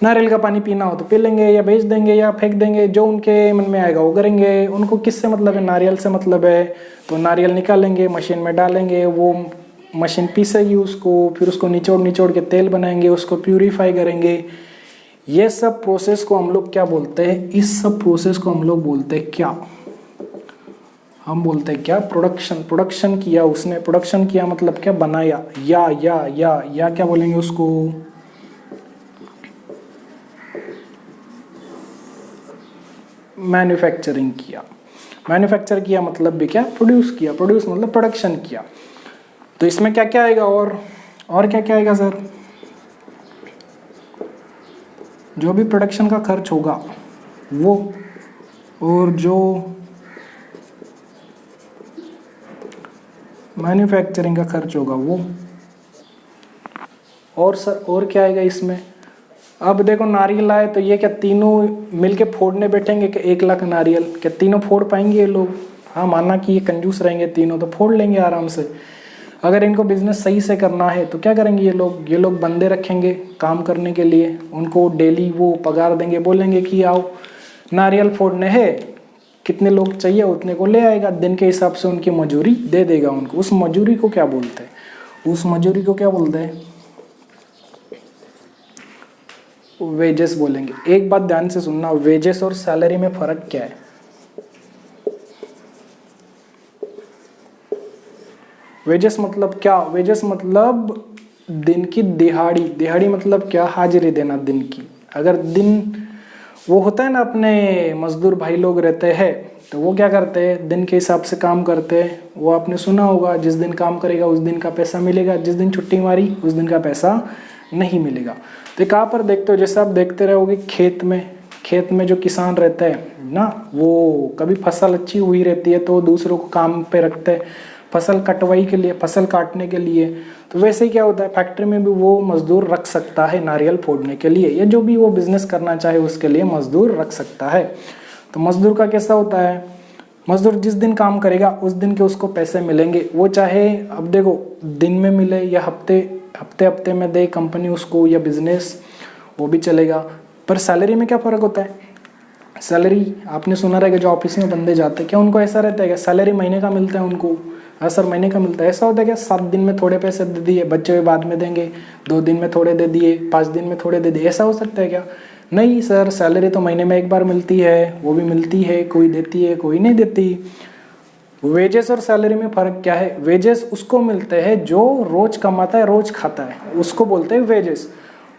नारियल का पानी पीना हो तो पी लेंगे, या बेच देंगे, या फेंक देंगे, जो उनके मन में आएगा वो करेंगे। उनको किससे मतलब है, नारियल से मतलब है। तो नारियल निकालेंगे, मशीन में डालेंगे, वो मशीन पीसेगी उसको, फिर उसको निचोड़ के तेल बनाएंगे, उसको प्यूरीफाई करेंगे। ये सब प्रोसेस को हम लोग क्या बोलते हैं, इस सब प्रोसेस को हम लोग बोलते हैं क्या, हम बोलते हैं क्या, प्रोडक्शन। प्रोडक्शन किया उसने, प्रोडक्शन किया मतलब क्या, बनाया। या क्या बोलेंगे उसको, मैन्युफैक्चरिंग किया। मैन्युफैक्चर किया मतलब भी क्या, प्रोड्यूस किया। प्रोड्यूस मतलब प्रोडक्शन किया। तो इसमें क्या क्या आएगा, और क्या क्या आएगा सर, जो भी प्रोडक्शन का खर्च होगा वो, और जो मैन्युफैक्चरिंग का खर्च होगा वो। और सर और क्या आएगा इसमें। अब देखो नारियल आए तो ये क्या तीनों मिलके फोड़ने बैठेंगे कि 1 लाख नारियल, क्या तीनों फोड़ पाएंगे ये लोग। हाँ माना कि ये कंजूस रहेंगे तीनों तो फोड़ लेंगे आराम से। अगर इनको बिजनेस सही से करना है तो क्या करेंगे ये लोग बंदे रखेंगे काम करने के लिए। उनको डेली वो पगार देंगे, बोलेंगे कि आओ नारियल फोड़ने है, कितने लोग चाहिए उतने को ले आएगा। दिन के हिसाब से उनकी मजूरी दे देगा उनको। उस मजूरी को क्या बोलते हैं, उस मजूरी को क्या बोलते हैं, वेजेस बोलेंगे। एक बात ध्यान से सुनना, वेजेस और सैलरी में फर्क क्या है। वेजेस मतलब क्या, वेजेस मतलब दिन की दिहाड़ी। दिहाड़ी मतलब क्या, हाजिरी देना दिन की। अगर दिन वो होता है ना, अपने मजदूर भाई लोग रहते हैं तो वो क्या करते हैं, दिन के हिसाब से काम करते हैं। वो आपने सुना होगा, जिस दिन काम करेगा उस दिन का पैसा मिलेगा, जिस दिन छुट्टी मारी उस दिन का पैसा नहीं मिलेगा। तो कहाँ पर देखते हो, जैसे आप देखते रहोगे खेत में, खेत में जो किसान रहते हैं ना, वो कभी फसल अच्छी हुई रहती है तो दूसरों को काम पे रखते हैं फसल कटवाई के लिए, फसल काटने के लिए। तो वैसे ही क्या होता है, फैक्ट्री में भी वो मजदूर रख सकता है नारियल फोड़ने के लिए, या जो भी वो बिजनेस करना चाहे उसके लिए मजदूर रख सकता है। तो मजदूर का कैसा होता है, मजदूर जिस दिन काम करेगा उस दिन के उसको पैसे मिलेंगे, वो चाहे अब देखो दिन में मिले या हफ्ते में दे कंपनी उसको या बिजनेस, वो भी चलेगा। पर सैलरी में क्या फ़र्क होता है, सैलरी आपने सुना रहेगा जो ऑफिस में बंदे जाते हैं, क्या उनको ऐसा रहता है क्या सैलरी महीने का मिलता है उनको, हाँ सर महीने का मिलता है, ऐसा होता है क्या 7 दिन में थोड़े पैसे दे दिए, बच्चे हुए बाद में देंगे, 2 दिन में थोड़े दे दिए, 5 दिन में थोड़े दे दिए, ऐसा हो सकता है क्या? नहीं सर, सैलरी तो महीने में एक बार मिलती है, वो भी मिलती है, कोई देती है कोई नहीं देती। वेजेस और सैलरी में फ़र्क क्या है, वेजेस उसको मिलते हैं जो रोज कमाता है रोज खाता है, उसको बोलते हैं वेजेस,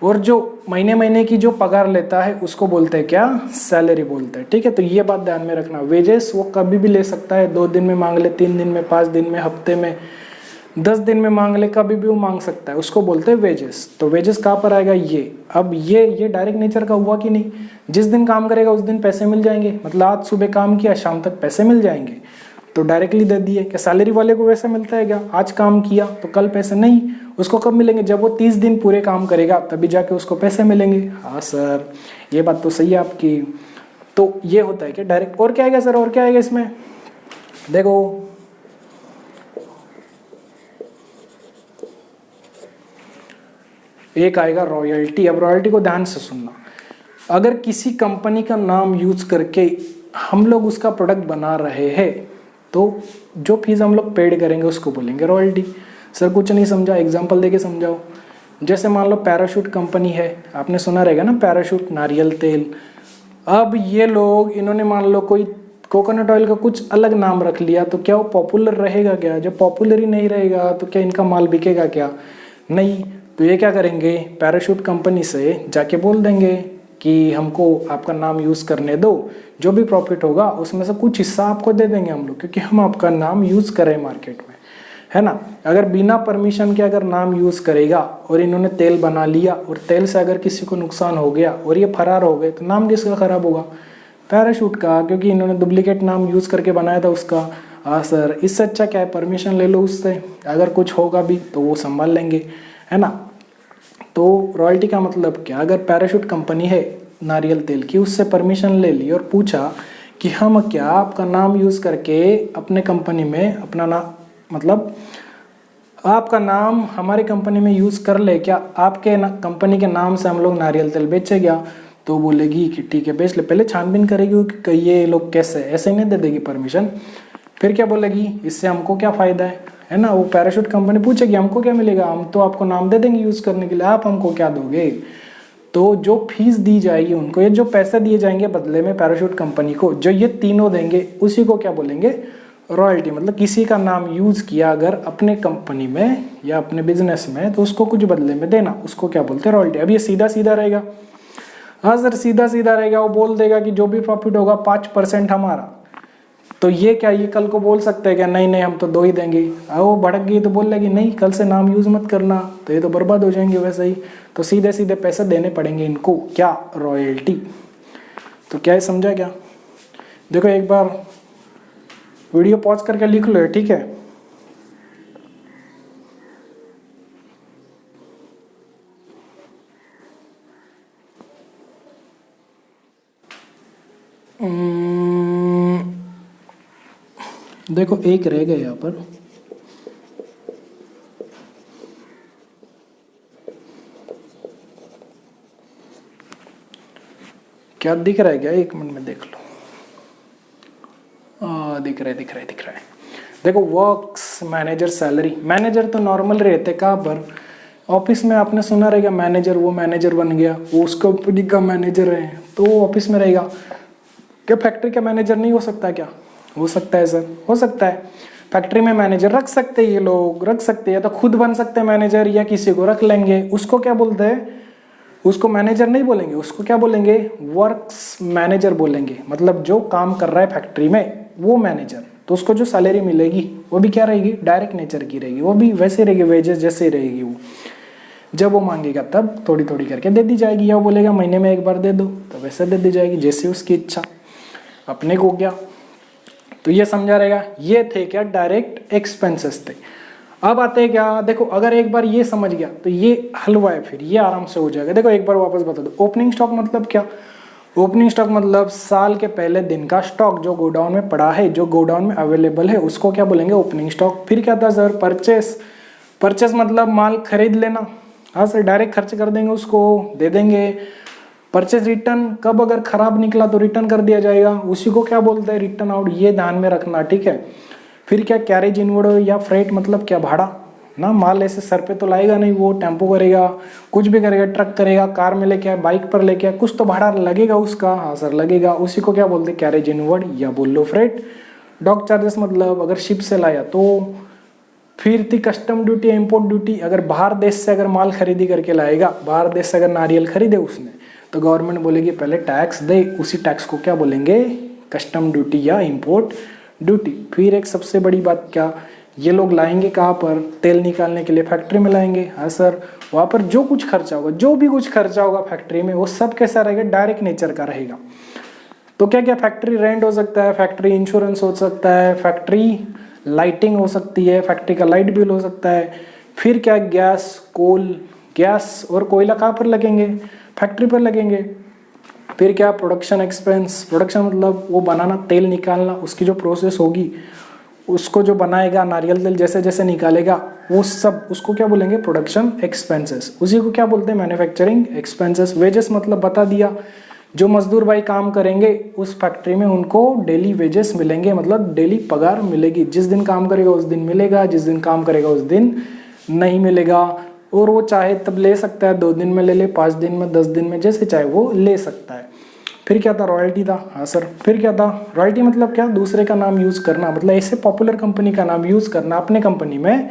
और जो महीने महीने की जो पगार लेता है उसको बोलते हैं क्या, सैलरी बोलते हैं। ठीक है, तो ये बात ध्यान में रखना, वेजेस वो कभी भी ले सकता है, 2 दिन में मांग ले, 3 दिन में, 5 दिन में, हफ्ते में, 10 दिन में मांग ले, कभी भी वो मांग सकता है, उसको बोलते हैं वेजेस। तो वेजेस कहाँ पर आएगा, ये अब ये डायरेक्ट नेचर का हुआ कि नहीं, जिस दिन काम करेगा उस दिन पैसे मिल जाएंगे, मतलब आज सुबह काम किया शाम तक पैसे मिल जाएंगे, तो डायरेक्टली दे दिए। क्या सैलरी वाले को वैसा मिलता है क्या, आज काम किया तो कल पैसे नहीं, उसको कब मिलेंगे, जब वो 30 दिन पूरे काम करेगा तभी जाके उसको पैसे मिलेंगे। हाँ सर ये बात तो सही है आपकी। तो ये होता है कि डायरेक्ट, और क्या आएगा सर, और क्या आएगा इसमें, देखो एक आएगा रॉयल्टी। अब रॉयल्टी को ध्यान से सुनना, अगर किसी कंपनी का नाम यूज करके हम लोग उसका प्रोडक्ट बना रहे हैं तो जो फीस हम लोग पेड करेंगे उसको बोलेंगे रॉयल्टी। सर कुछ नहीं समझा, एग्जांपल देके समझाओ। जैसे मान लो पैराशूट कंपनी है, आपने सुना रहेगा ना पैराशूट नारियल तेल। अब ये लोग इन्होंने मान लो कोई कोकोनट ऑयल का कुछ अलग नाम रख लिया, तो क्या वो पॉपुलर रहेगा क्या, जब पॉपुलर ही नहीं रहेगा तो क्या इनका माल बिकेगा क्या, नहीं। तो ये क्या करेंगे, पैराशूट कंपनी से जाके बोल देंगे कि हमको आपका नाम यूज़ करने दो, जो भी प्रॉफिट होगा उसमें से कुछ हिस्सा आपको दे देंगे हम लोग, क्योंकि हम आपका नाम यूज़ करें मार्केट में, है ना। अगर बिना परमिशन के अगर नाम यूज़ करेगा और इन्होंने तेल बना लिया और तेल से अगर किसी को नुकसान हो गया और ये फरार हो गए, तो नाम किसका ख़राब होगा, पैराशूट का, क्योंकि इन्होंने डुप्लीकेट नाम यूज़ करके बनाया था उसका। हाँ सर, इससे अच्छा क्या है, परमिशन ले लो उससे, अगर कुछ होगा भी तो वो संभाल लेंगे, है ना। तो रॉयल्टी का मतलब क्या, अगर पैराशूट कंपनी है नारियल तेल की, उससे परमिशन ले ली और पूछा कि हम क्या आपका नाम यूज़ करके अपने कंपनी में अपना नाम, मतलब आपका नाम हमारी कंपनी में यूज़ कर ले, क्या आपके कंपनी के नाम से हम लोग नारियल तेल बेचे क्या, तो बोलेगी कि ठीक है बेच ले। पहले छानबीन करेगी कि ये लोग कैसे, ऐसे नहीं दे देगी परमिशन। फिर क्या बोलेगी, इससे हमको क्या फ़ायदा है ना। वो पैराशूट कंपनी पूछेगी हमको क्या मिलेगा, हम तो आपको नाम दे देंगे यूज़ करने के लिए, आप हमको क्या दोगे। तो जो फीस दी जाएगी उनको, ये जो पैसे दिए जाएंगे बदले में पैराशूट कंपनी को, जो ये तीनों देंगे उसी को क्या बोलेंगे, रॉयल्टी। मतलब किसी का नाम यूज़ किया अगर अपने कंपनी में या अपने बिजनेस में, तो उसको कुछ बदले में देना, उसको क्या बोलते हैं, रॉयल्टी। अब ये सीधा सीधा रहेगा, हाँ सर सीधा सीधा रहेगा। वो बोल देगा कि जो भी प्रॉफिट होगा 5% हमारा, तो ये क्या, ये कल को बोल सकते हैं क्या, नहीं नहीं हम तो 2 ही देंगे। वो भड़क गई तो बोल लेगी नहीं कल से नाम यूज़ मत करना, तो ये तो बर्बाद हो जाएंगे वैसे ही। तो सीधे सीधे पैसे देने पड़ेंगे इनको, क्या, रॉयल्टी। तो क्या है, समझा क्या। देखो एक बार वीडियो पॉज करके लिख लो, ठीक है। देखो एक रह गया यहाँ पर, क्या दिख रहा है क्या, 1 मिनट में देख लो। दिख रहा है। देखो वर्क्स मैनेजर सैलरी, मैनेजर तो नॉर्मल रहते कहाँ पर, ऑफिस में आपने सुना रहेगा मैनेजर, वो मैनेजर बन गया, वो उस कंपनी का मैनेजर है तो वो ऑफिस में रहेगा। क्या फैक्ट्री का मैनेजर नहीं हो सकता क्या, हो सकता है सर, हो सकता है। फैक्ट्री में मैनेजर रख सकते हैं, ये लोग रख सकते हैं, तो खुद बन सकते हैं मैनेजर, या किसी को रख लेंगे। उसको क्या बोलते हैं, उसको मैनेजर नहीं बोलेंगे, उसको क्या बोलेंगे, वर्क्स मैनेजर बोलेंगे। मतलब जो काम कर रहा है फैक्ट्री में वो मैनेजर, तो उसको जो सैलरी मिलेगी वो भी क्या रहेगी, डायरेक्ट नेचर की रहेगी, वो भी वैसे रहेगी, वेजेस जैसे रहेगी वो, जब वो मांगेगा तब थोड़ी थोड़ी करके दे दी जाएगी, या वो बोलेगा महीने में एक बार दे दो तो वैसे दे दी जाएगी जैसे उसकी इच्छा। अपने को क्या, तो ये समझा रहेगा। ये थे क्या डायरेक्ट एक्सपेंसेस थे। अब आते हैं क्या, देखो अगर एक बार ये समझ गया तो ये हलवा है, फिर ये आराम से हो जाएगा। देखो एक बार वापस बता दो, ओपनिंग स्टॉक मतलब क्या, ओपनिंग स्टॉक मतलब साल के पहले दिन का स्टॉक जो गोडाउन में पड़ा है, जो गोडाउन में अवेलेबल है, उसको क्या बोलेंगे, ओपनिंग स्टॉक। फिर क्या था सर, परचेस, परचेस मतलब माल खरीद लेना, हाँ सर, डायरेक्ट खर्च कर देंगे, उसको दे देंगे। परचेस रिटर्न, कब अगर खराब निकला तो रिटर्न कर दिया जाएगा, उसी को क्या बोलते हैं, रिटर्न आउट। ये ध्यान में रखना, ठीक है। फिर क्या, कैरेज इनवर्ड या फ्रेट मतलब क्या, भाड़ा ना, माल ऐसे सर पे तो लाएगा नहीं, वो टेम्पो करेगा, कुछ भी करेगा, ट्रक करेगा, कार में लेके आए, बाइक पर लेके आए, कुछ तो भाड़ा लगेगा उसका, हाँ सर लगेगा, उसी को क्या बोलते हैं, कैरेज इनवर्ड या बोल लो फ्रेट। डॉक चार्जेस मतलब अगर शिप से लाया तो। फिर थी कस्टम ड्यूटी, इम्पोर्ट ड्यूटी, अगर बाहर देश से अगर माल खरीदी करके लाएगा, बाहर देश से अगर नारियल खरीदे उसने, तो गवर्नमेंट बोलेगी पहले टैक्स दे, उसी टैक्स को क्या बोलेंगे, कस्टम ड्यूटी या इम्पोर्ट ड्यूटी। फिर एक सबसे बड़ी बात क्या, ये लोग लाएंगे कहाँ पर, तेल निकालने के लिए फैक्ट्री में लाएंगे, हाँ सर। वहाँ पर जो कुछ खर्चा होगा, जो भी कुछ खर्चा होगा फैक्ट्री में, वो सब कैसा रहेगा, डायरेक्ट नेचर का रहेगा। तो क्या क्या, फैक्ट्री रेंट हो सकता है, फैक्ट्री इंश्योरेंस हो सकता है, फैक्ट्री लाइटिंग हो सकती है, फैक्ट्री का लाइट बिल हो सकता है। फिर क्या, गैस, कोल, गैस और कोयला कहाँ पर लगेंगे, फैक्ट्री पर लगेंगे। फिर क्या, प्रोडक्शन एक्सपेंस, प्रोडक्शन मतलब वो बनाना, तेल निकालना, उसकी जो प्रोसेस होगी, उसको जो बनाएगा, नारियल तेल जैसे जैसे निकालेगा, वो सब, उसको क्या बोलेंगे, प्रोडक्शन एक्सपेंसेस। उसी को क्या बोलते हैं, मैन्युफैक्चरिंग एक्सपेंसेस। वेजेस मतलब बता दिया, जो मजदूर भाई काम करेंगे उस फैक्ट्री में, उनको डेली वेजेस मिलेंगे, मतलब डेली पगार मिलेगी, जिस दिन काम करेगा उस दिन मिलेगा, जिस दिन काम करेगा उस दिन नहीं मिलेगा। और वो चाहे तब ले सकता है, 2 दिन में ले ले, 5 दिन में, 10 दिन में, जैसे चाहे वो ले सकता है। फिर क्या था, रॉयल्टी था, हाँ सर। फिर क्या था, रॉयल्टी मतलब क्या, दूसरे का नाम यूज करना, मतलब ऐसे पॉपुलर कंपनी का नाम यूज करना अपने कंपनी में,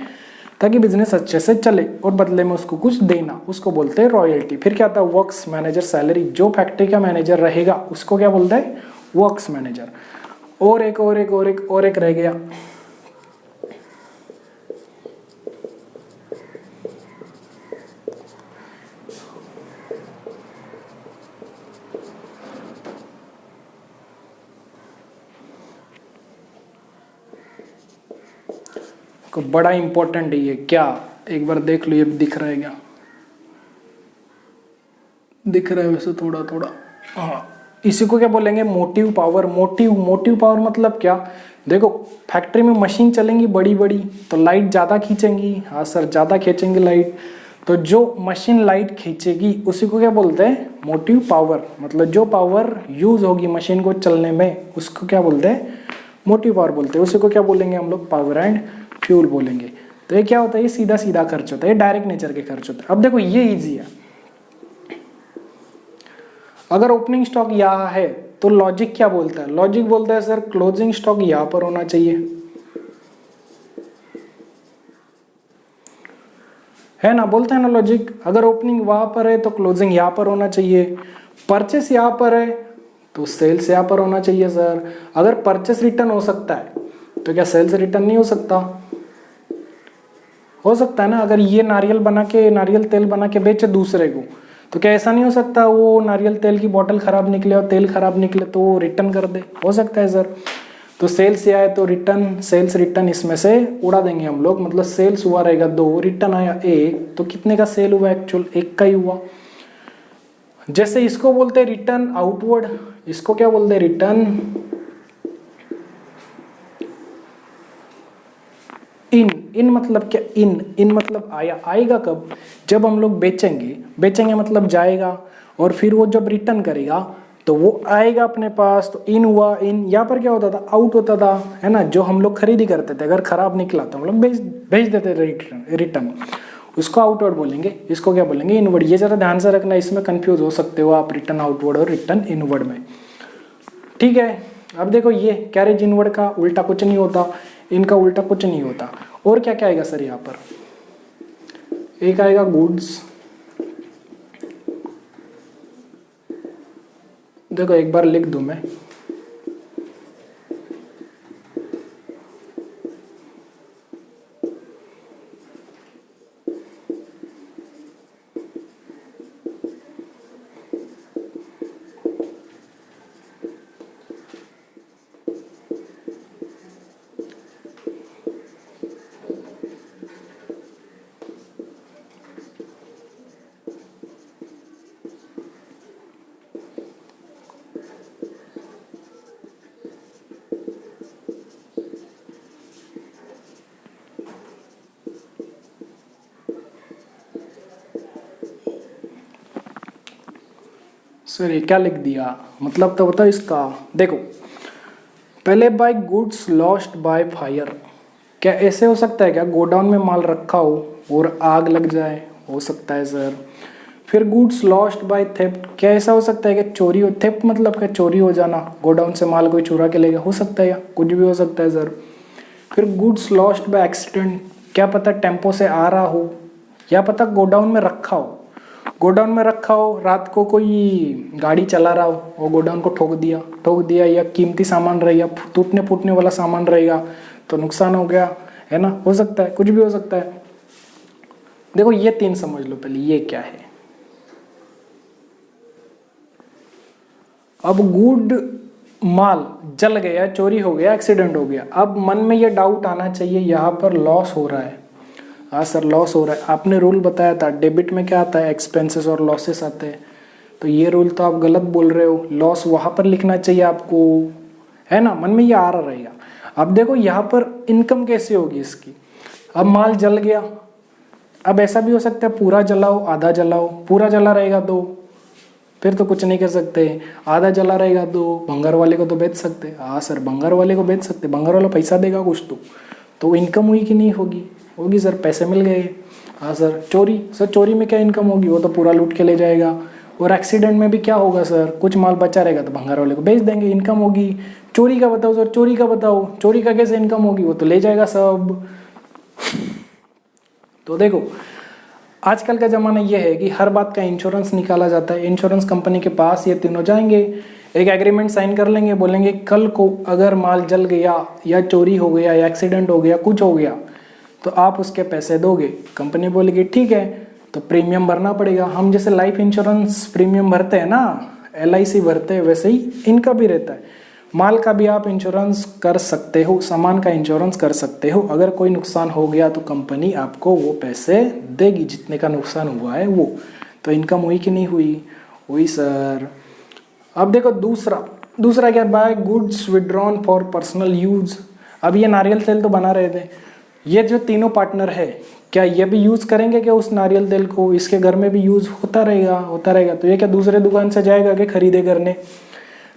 ताकि बिजनेस अच्छे से चले और बदले में उसको कुछ देना, उसको बोलते हैं रॉयल्टी। फिर क्या था, वर्क्स मैनेजर सैलरी, जो फैक्ट्री का मैनेजर रहेगा उसको क्या बोलते हैं, वर्क्स मैनेजर। और एक और एक और एक और एक रह गया, को बड़ा इंपॉर्टेंट है ये, क्या, एक बार देख लो, ये दिख रहा है क्या, दिख रहा है वैसे थोड़ा थोड़ा, हाँ। इसी को क्या बोलेंगे, मोटिव पावर। मोटिव पावर मतलब क्या, देखो फैक्ट्री में मशीन चलेंगी बड़ी बड़ी, तो लाइट ज़्यादा खींचेंगी, हाँ सर, ज़्यादा खींचेंगी लाइट। तो जो मशीन लाइट खींचेगी उसी को क्या बोलते हैं, मोटिव पावर। मतलब जो पावर यूज होगी मशीन को चलने में, उसको क्या बोलते हैं, मोटिव पावर बोलते हैं। उसी को क्या बोलेंगे हम लोग, पावर एंड फ्यूल बोलेंगे। तो ये क्या होता है, ये सीधा सीधा खर्च होता है, ये डायरेक्ट नेचर के खर्च होते हैं। अब देखो ये ईजी है, अगर ओपनिंग स्टॉक यहाँ है तो लॉजिक क्या बोलता है, लॉजिक बोलता है सर क्लोजिंग स्टॉक यहाँ पर होना चाहिए, है ना, बोलते हैं ना लॉजिक। अगर ओपनिंग वहां पर है तो क्लोजिंग यहाँ पर होना चाहिए। परचेस यहाँ पर है तो सेल्स यहाँ पर होना चाहिए सर। अगर परचेस रिटर्न हो सकता है तो क्या सेल्स रिटर्न नहीं हो सकता, हो सकता है ना। अगर ये नारियल बना के, नारियल तेल बना के बेचे दूसरे को, तो क्या ऐसा नहीं हो सकता वो नारियल तेल की बोतल खराब निकले और तेल खराब निकले तो वो रिटर्न कर दे, हो सकता है सर। तो सेल्स आए तो रिटर्न, सेल्स रिटर्न इसमें से उड़ा देंगे हम लोग। मतलब सेल्स हुआ रहेगा 2, रिटर्न आया 1, तो कितने का सेल हुआ, एक्चुअल 1 का ही हुआ। जैसे इसको बोलते हैं रिटर्न आउटवर्ड, इसको क्या बोलते हैं, रिटर्न इन। इन मतलब क्या, इन मतलब आया, आएगा कब, जब हम लोग बेचेंगे, बेचेंगे मतलब जाएगा, और फिर वो जब रिटर्न करेगा तो वो आएगा अपने पास, तो इन हुआ। इन यहाँ पर क्या होता था, आउट होता था, है ना। जो हम लोग खरीदी करते थे, अगर खराब निकला तो हम लोग भेज देते थे रिटर्न, उसको आउटवर्ड बोलेंगे। इसको क्या बोलेंगे, इनवर्ड। ये जरा ध्यान से रखना, इसमें कंफ्यूज हो सकते हो आप रिटर्न आउटवर्ड और रिटर्न इनवर्ड में, ठीक है। अब देखो ये कैरेज इनवर्ड का उल्टा कुछ नहीं होता, इनका उल्टा कुछ नहीं होता। और क्या क्या आएगा सर यहाँ पर, एक आएगा गुड्स, देखो एक बार लिख दूं मैं, सर ये क्या लिख दिया, मतलब तो बताओ इसका। देखो पहले by goods lost by fire, क्या ऐसे हो सकता है क्या गोडाउन में माल रखा हो और आग लग जाए, हो सकता है सर। फिर गुड्स लॉस्ट बाय थेफ्ट, क्या ऐसा हो सकता है कि चोरी हो, थेफ्ट मतलब क्या चोरी हो जाना, गोडाउन से माल कोई चुरा के ले गया, हो सकता है या कुछ भी हो सकता है सर। फिर गुड्स लॉस्ट बाय एक्सीडेंट, क्या पता टेम्पो से आ रहा हो या पता गोडाउन में रखा हो, गोडाउन में रखा हो, रात को कोई गाड़ी चला रहा हो वो गोडाउन को ठोक दिया या कीमती सामान रहेगा, टूटने फूटने वाला सामान रहेगा तो नुकसान हो गया, है ना, हो सकता है, कुछ भी हो सकता है। देखो ये 3 समझ लो पहले ये क्या है। अब गुड माल जल गया, चोरी हो गया, एक्सीडेंट हो गया, अब मन में ये डाउट आना चाहिए यहाँ पर लॉस हो रहा है। हाँ सर लॉस हो रहा है, आपने रूल बताया था डेबिट में क्या आता है, एक्सपेंसेस और लॉसेस आते हैं, तो ये रूल तो आप गलत बोल रहे हो, लॉस वहाँ पर लिखना चाहिए आपको, है ना, मन में ये आ रहा रहेगा। अब देखो यहाँ पर इनकम कैसे होगी इसकी, अब माल जल गया, अब ऐसा भी हो सकता है पूरा जलाओ आधा जलाओ, पूरा जला रहेगा तो फिर तो कुछ नहीं कर सकते, आधा जला रहेगा तो भंगार वाले को तो बेच सकते। हाँ सर भंगार वाले को बेच सकते, भंगार वाला पैसा देगा कुछ तो इनकम हुई कि नहीं होगी, होगी सर, पैसे मिल गए। हाँ सर चोरी में क्या इनकम होगी, वो तो पूरा लूट के ले जाएगा। और एक्सीडेंट में भी क्या होगा सर, कुछ माल बचा रहेगा तो भंगार वाले को बेच देंगे, इनकम होगी। चोरी का बताओ सर, चोरी का कैसे इनकम होगी, वो तो ले जाएगा सब। तो देखो आजकल का ज़माना ये है कि हर बात का इंश्योरेंस निकाला जाता है, इंश्योरेंस कंपनी के पास ये तीनों जाएंगे, एक एग्रीमेंट साइन कर लेंगे, बोलेंगे कल को अगर माल जल गया या चोरी हो गया या एक्सीडेंट हो गया कुछ हो गया तो आप उसके पैसे दोगे। कंपनी बोलेगी ठीक है, तो प्रीमियम भरना पड़ेगा। हम जैसे लाइफ इंश्योरेंस प्रीमियम भरते हैं ना, LIC भरते हैं, वैसे ही इनका भी रहता है। माल का भी आप इंश्योरेंस कर सकते हो, सामान का इंश्योरेंस कर सकते हो, अगर कोई नुकसान हो गया तो कंपनी आपको वो पैसे देगी जितने का नुकसान हुआ है वो। तो इनकम हुई कि नहीं हुई, हुई सर। अब देखो दूसरा क्या, by goods withdrawn for personal use. अब ये नारियल तेल तो बना रहे थे, ये जो तीनों पार्टनर है क्या ये भी यूज़ करेंगे क्या उस नारियल तेल को, इसके घर में भी यूज़ होता रहेगा। तो ये क्या दूसरे दुकान से जाएगा क्या खरीदे करने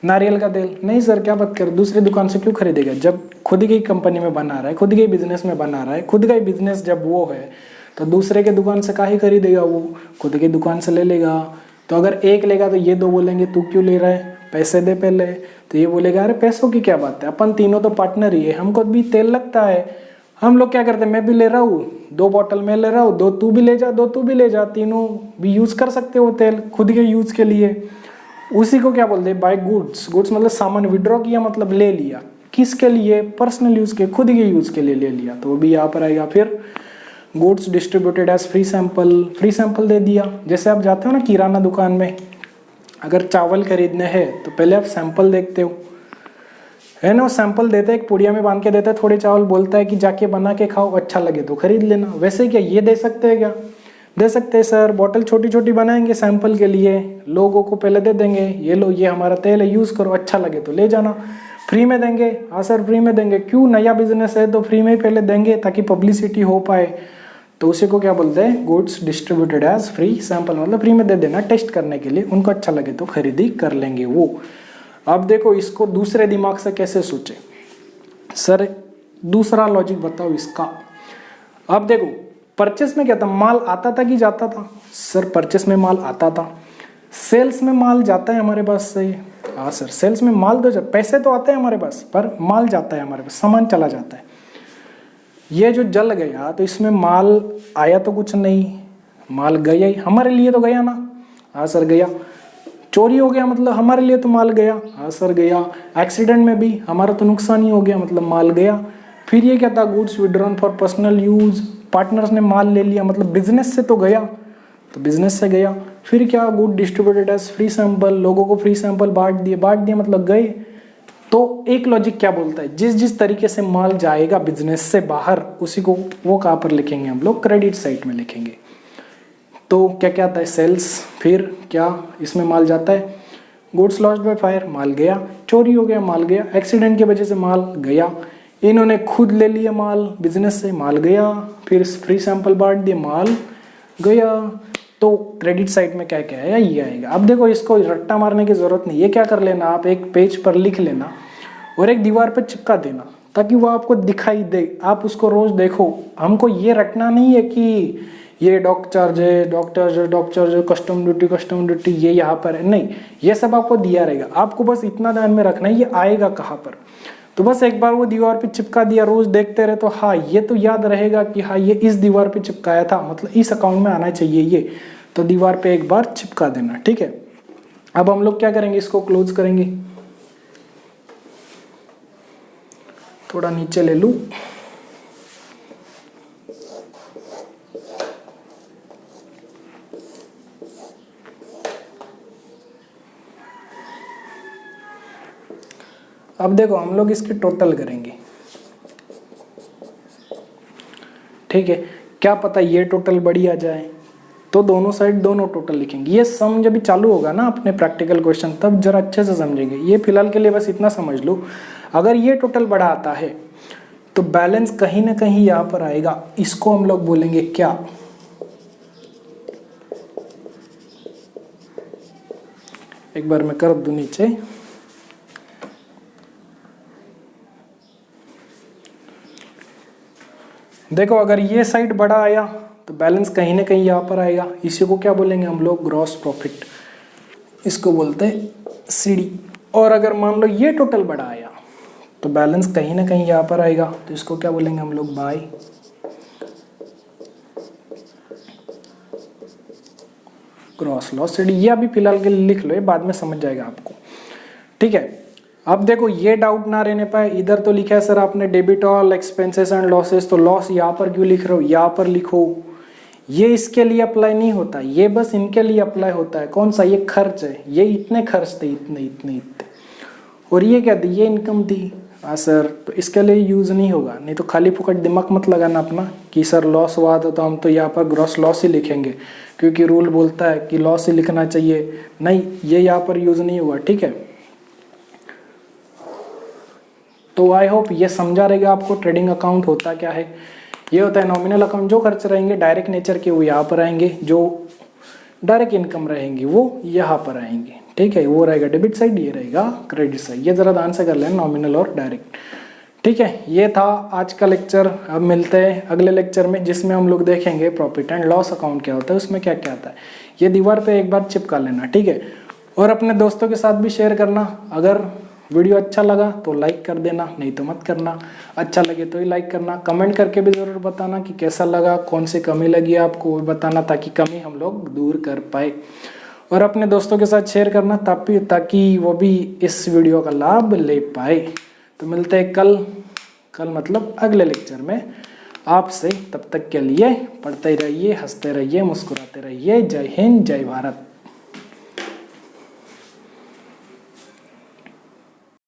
नारियल का तेल, नहीं सर क्या बात कर, दूसरी दुकान से क्यों खरीदेगा, जब खुद की कंपनी में बना रहा है, खुद के बिजनेस में बना रहा है, खुद का ही बिजनेस जब वो है तो दूसरे के दुकान से काहे खरीदेगा, वो खुद की दुकान से ले लेगा। तो अगर एक लेगा तो ये दो बोलेंगे तू क्यों ले रहा है, पैसे दे पहले, तो ये बोलेगा अरे पैसों की क्या बात है, अपन तीनों तो पार्टनर ही है, हमको भी तेल लगता है। हम लोग क्या करते हैं, मैं भी ले रहा हूँ 2 बॉटल मैं ले रहा हूँ, 2 तू भी ले जा, 2 तू भी ले जा, तीनों भी यूज़ कर सकते हो तेल खुद के यूज़ के लिए। उसी को क्या बोलते हैं, बाय गुड्स मतलब सामान विड्रॉ किया मतलब ले लिया, किसके लिए, पर्सनल यूज़ के, खुद के यूज़ के लिए ले लिया, तो वो भी यहाँ पर आएगा। फिर goods distributed as free sample दे दिया, जैसे आप जाते हो ना किराना दुकान में, अगर चावल खरीदने हैं तो पहले आप सैंपल देखते हो, है ना, वो सैंपल देता है, एक पुड़िया में बांध के देता है थोड़े चावल, बोलता है कि जाके बना के खाओ, अच्छा लगे तो खरीद लेना। वैसे क्या ये दे सकते हैं क्या, दे सकते हैं सर, बॉटल छोटी छोटी बनाएंगे सैंपल के लिए, लोगों को पहले दे देंगे, ये लो ये हमारा तेल है यूज़ करो, अच्छा लगे तो ले जाना, फ्री में देंगे। हाँ सर फ्री में देंगे, क्यों, नया बिजनेस है तो फ्री में ही पहले देंगे ताकि पब्लिसिटी हो पाए। तो उसी को क्या बोलते हैं, goods distributed as free sample, मतलब फ्री में दे देना टेस्ट करने के लिए, उनको अच्छा लगे तो खरीदी कर लेंगे वो। अब देखो इसको दूसरे दिमाग से कैसे सोचे सर, दूसरा लॉजिक बताओ इसका। अब देखो परचेस में क्या था, माल आता था कि जाता था, सर परचेस में माल आता था, सेल्स में माल जाता है हमारे पास से। हाँ सर सेल्स में माल तो पैसे तो आते हैं हमारे पास, पर माल जाता है हमारे पास, सामान चला जाता है। ये जो जल गया तो इसमें माल आया तो कुछ नहीं, माल गया ही, हमारे लिए तो गया ना। हाँ सर गया, चोरी हो गया मतलब हमारे लिए तो माल गया। हाँ सर गया, एक्सीडेंट में भी हमारा तो नुकसान ही हो गया मतलब माल गया। फिर ये क्या था, goods withdrawn for personal use, partners ने माल ले लिया मतलब बिजनेस से तो गया, तो बिजनेस से गया। फिर क्या, good distributed as free sample, लोगों को फ्री सैंपल बांट दिए मतलब गए। तो एक लॉजिक क्या बोलता है, जिस तरीके से माल जाएगा बिजनेस से बाहर, उसी को वो कहाँ पर लिखेंगे हम लोग, क्रेडिट साइड में लिखेंगे। तो क्या क्या आता है, सेल्स, फिर क्या इसमें माल जाता है, गुड्स लॉस्ट बाय फायर, माल गया, चोरी हो गया माल गया, एक्सीडेंट की वजह से माल गया, इन्होंने खुद ले लिया माल बिजनेस से, माल गया, फिर फ्री सैंपल बांट दिए माल गया। तो क्रेडिट साइड में क्या क्या आएगा, ये आएगा। अब देखो इसको रट्टा मारने की जरूरत नहीं, ये क्या कर लेना, आप एक पेज पर लिख लेना और एक दीवार पर चिपका देना ताकि वो आपको दिखाई दे, आप उसको रोज देखो। हमको ये रटना नहीं है कि ये डॉक चार्ज है, कस्टम ड्यूटी ये यहाँ पर है, नहीं, ये सब आपको दिया रहेगा। आपको बस इतना ध्यान में रखना है ये आएगा कहाँ पर। तो बस एक बार वो दीवार पे चिपका दिया, रोज देखते रहे तो हाँ ये तो याद रहेगा कि हाँ ये इस दीवार पे चिपकाया था, मतलब इस अकाउंट में आना चाहिए ये, तो दीवार पे एक बार चिपका देना, ठीक है। अब हम लोग क्या करेंगे, इसको क्लोज करेंगे, थोड़ा नीचे ले लूं। अब देखो हम लोग इसकी टोटल करेंगे, ठीक है। क्या पता ये टोटल बड़ी आ जाए, तो दोनों साइड दोनों टोटल लिखेंगे। ये सम जब भी चालू होगा ना अपने प्रैक्टिकल क्वेश्चन, तब जरा अच्छे से समझेंगे। ये फिलहाल के लिए बस इतना समझ लो, अगर ये टोटल बड़ा आता है तो बैलेंस कहीं ना कहीं यहाँ पर आएगा, इसको हम लोग बोलेंगे क्या, एक बार मैं कर दूं नीचे। देखो अगर ये साइड बड़ा आया तो बैलेंस कहीं ना कहीं यहाँ पर आएगा, इसी को क्या बोलेंगे हम लोग, ग्रॉस प्रॉफिट, इसको बोलते हैं सीडी। और अगर मान लो ये टोटल बड़ा आया तो बैलेंस कहीं ना कहीं यहाँ पर आएगा, तो इसको क्या बोलेंगे हम लोग, बाय ग्रॉस लॉस सीडी। ये अभी फिलहाल के लिए लिख लो, ये बाद में समझ जाएगा आपको, ठीक है। अब देखो ये डाउट ना रहने पाए, इधर तो लिखा है सर आपने debit all expenses and losses, तो लॉस यहाँ पर क्यों लिख रहे हो, यहाँ पर लिखो। ये इसके लिए अप्लाई नहीं होता, ये बस इनके लिए अप्लाई होता है। कौन सा, ये खर्च है, ये इतने खर्च थे, इतने इतने इतने, और ये क्या थी, ये इनकम थी। हाँ सर, तो इसके लिए यूज नहीं होगा। नहीं तो खाली फुकट दिमाग मत लगाना अपना कि सर लॉस हुआ था तो हम तो यहाँ पर ग्रॉस लॉस ही लिखेंगे क्योंकि रूल बोलता है कि लॉस ही लिखना चाहिए। नहीं, ये यहाँ पर यूज नहीं हुआ, ठीक है। तो आई होप ये समझा रहेगा आपको ट्रेडिंग अकाउंट होता क्या है। ये होता है नॉमिनल अकाउंट, जो खर्च रहेंगे डायरेक्ट नेचर के वो यहाँ पर आएंगे, जो डायरेक्ट इनकम रहेंगी वो यहाँ पर आएंगे, ठीक है। वो रहेगा डेबिट साइड, ये रहेगा क्रेडिट साइड। ये जरा ध्यान से कर लेना, नॉमिनल और डायरेक्ट, ठीक है। ये था आज का लेक्चर। अब मिलते हैं अगले लेक्चर में, जिसमें हम लोग देखेंगे प्रॉफिट एंड लॉस अकाउंट क्या होता है, उसमें क्या क्या आता है। ये दीवार पे एक बार चिपका लेना, ठीक है। और अपने दोस्तों के साथ भी शेयर करना। अगर वीडियो अच्छा लगा तो लाइक कर देना, नहीं तो मत करना। अच्छा लगे तो ही लाइक करना। कमेंट करके भी ज़रूर बताना कि कैसा लगा, कौन सी कमी लगी आपको, वो बताना ताकि कमी हम लोग दूर कर पाए। और अपने दोस्तों के साथ शेयर करना ताकि वो भी इस वीडियो का लाभ ले पाए। तो मिलते हैं कल मतलब अगले लेक्चर में आपसे। तब तक के लिए पढ़ते रहिए, हंसते रहिए, मुस्कुराते रहिए। जय हिंद, जय भारत।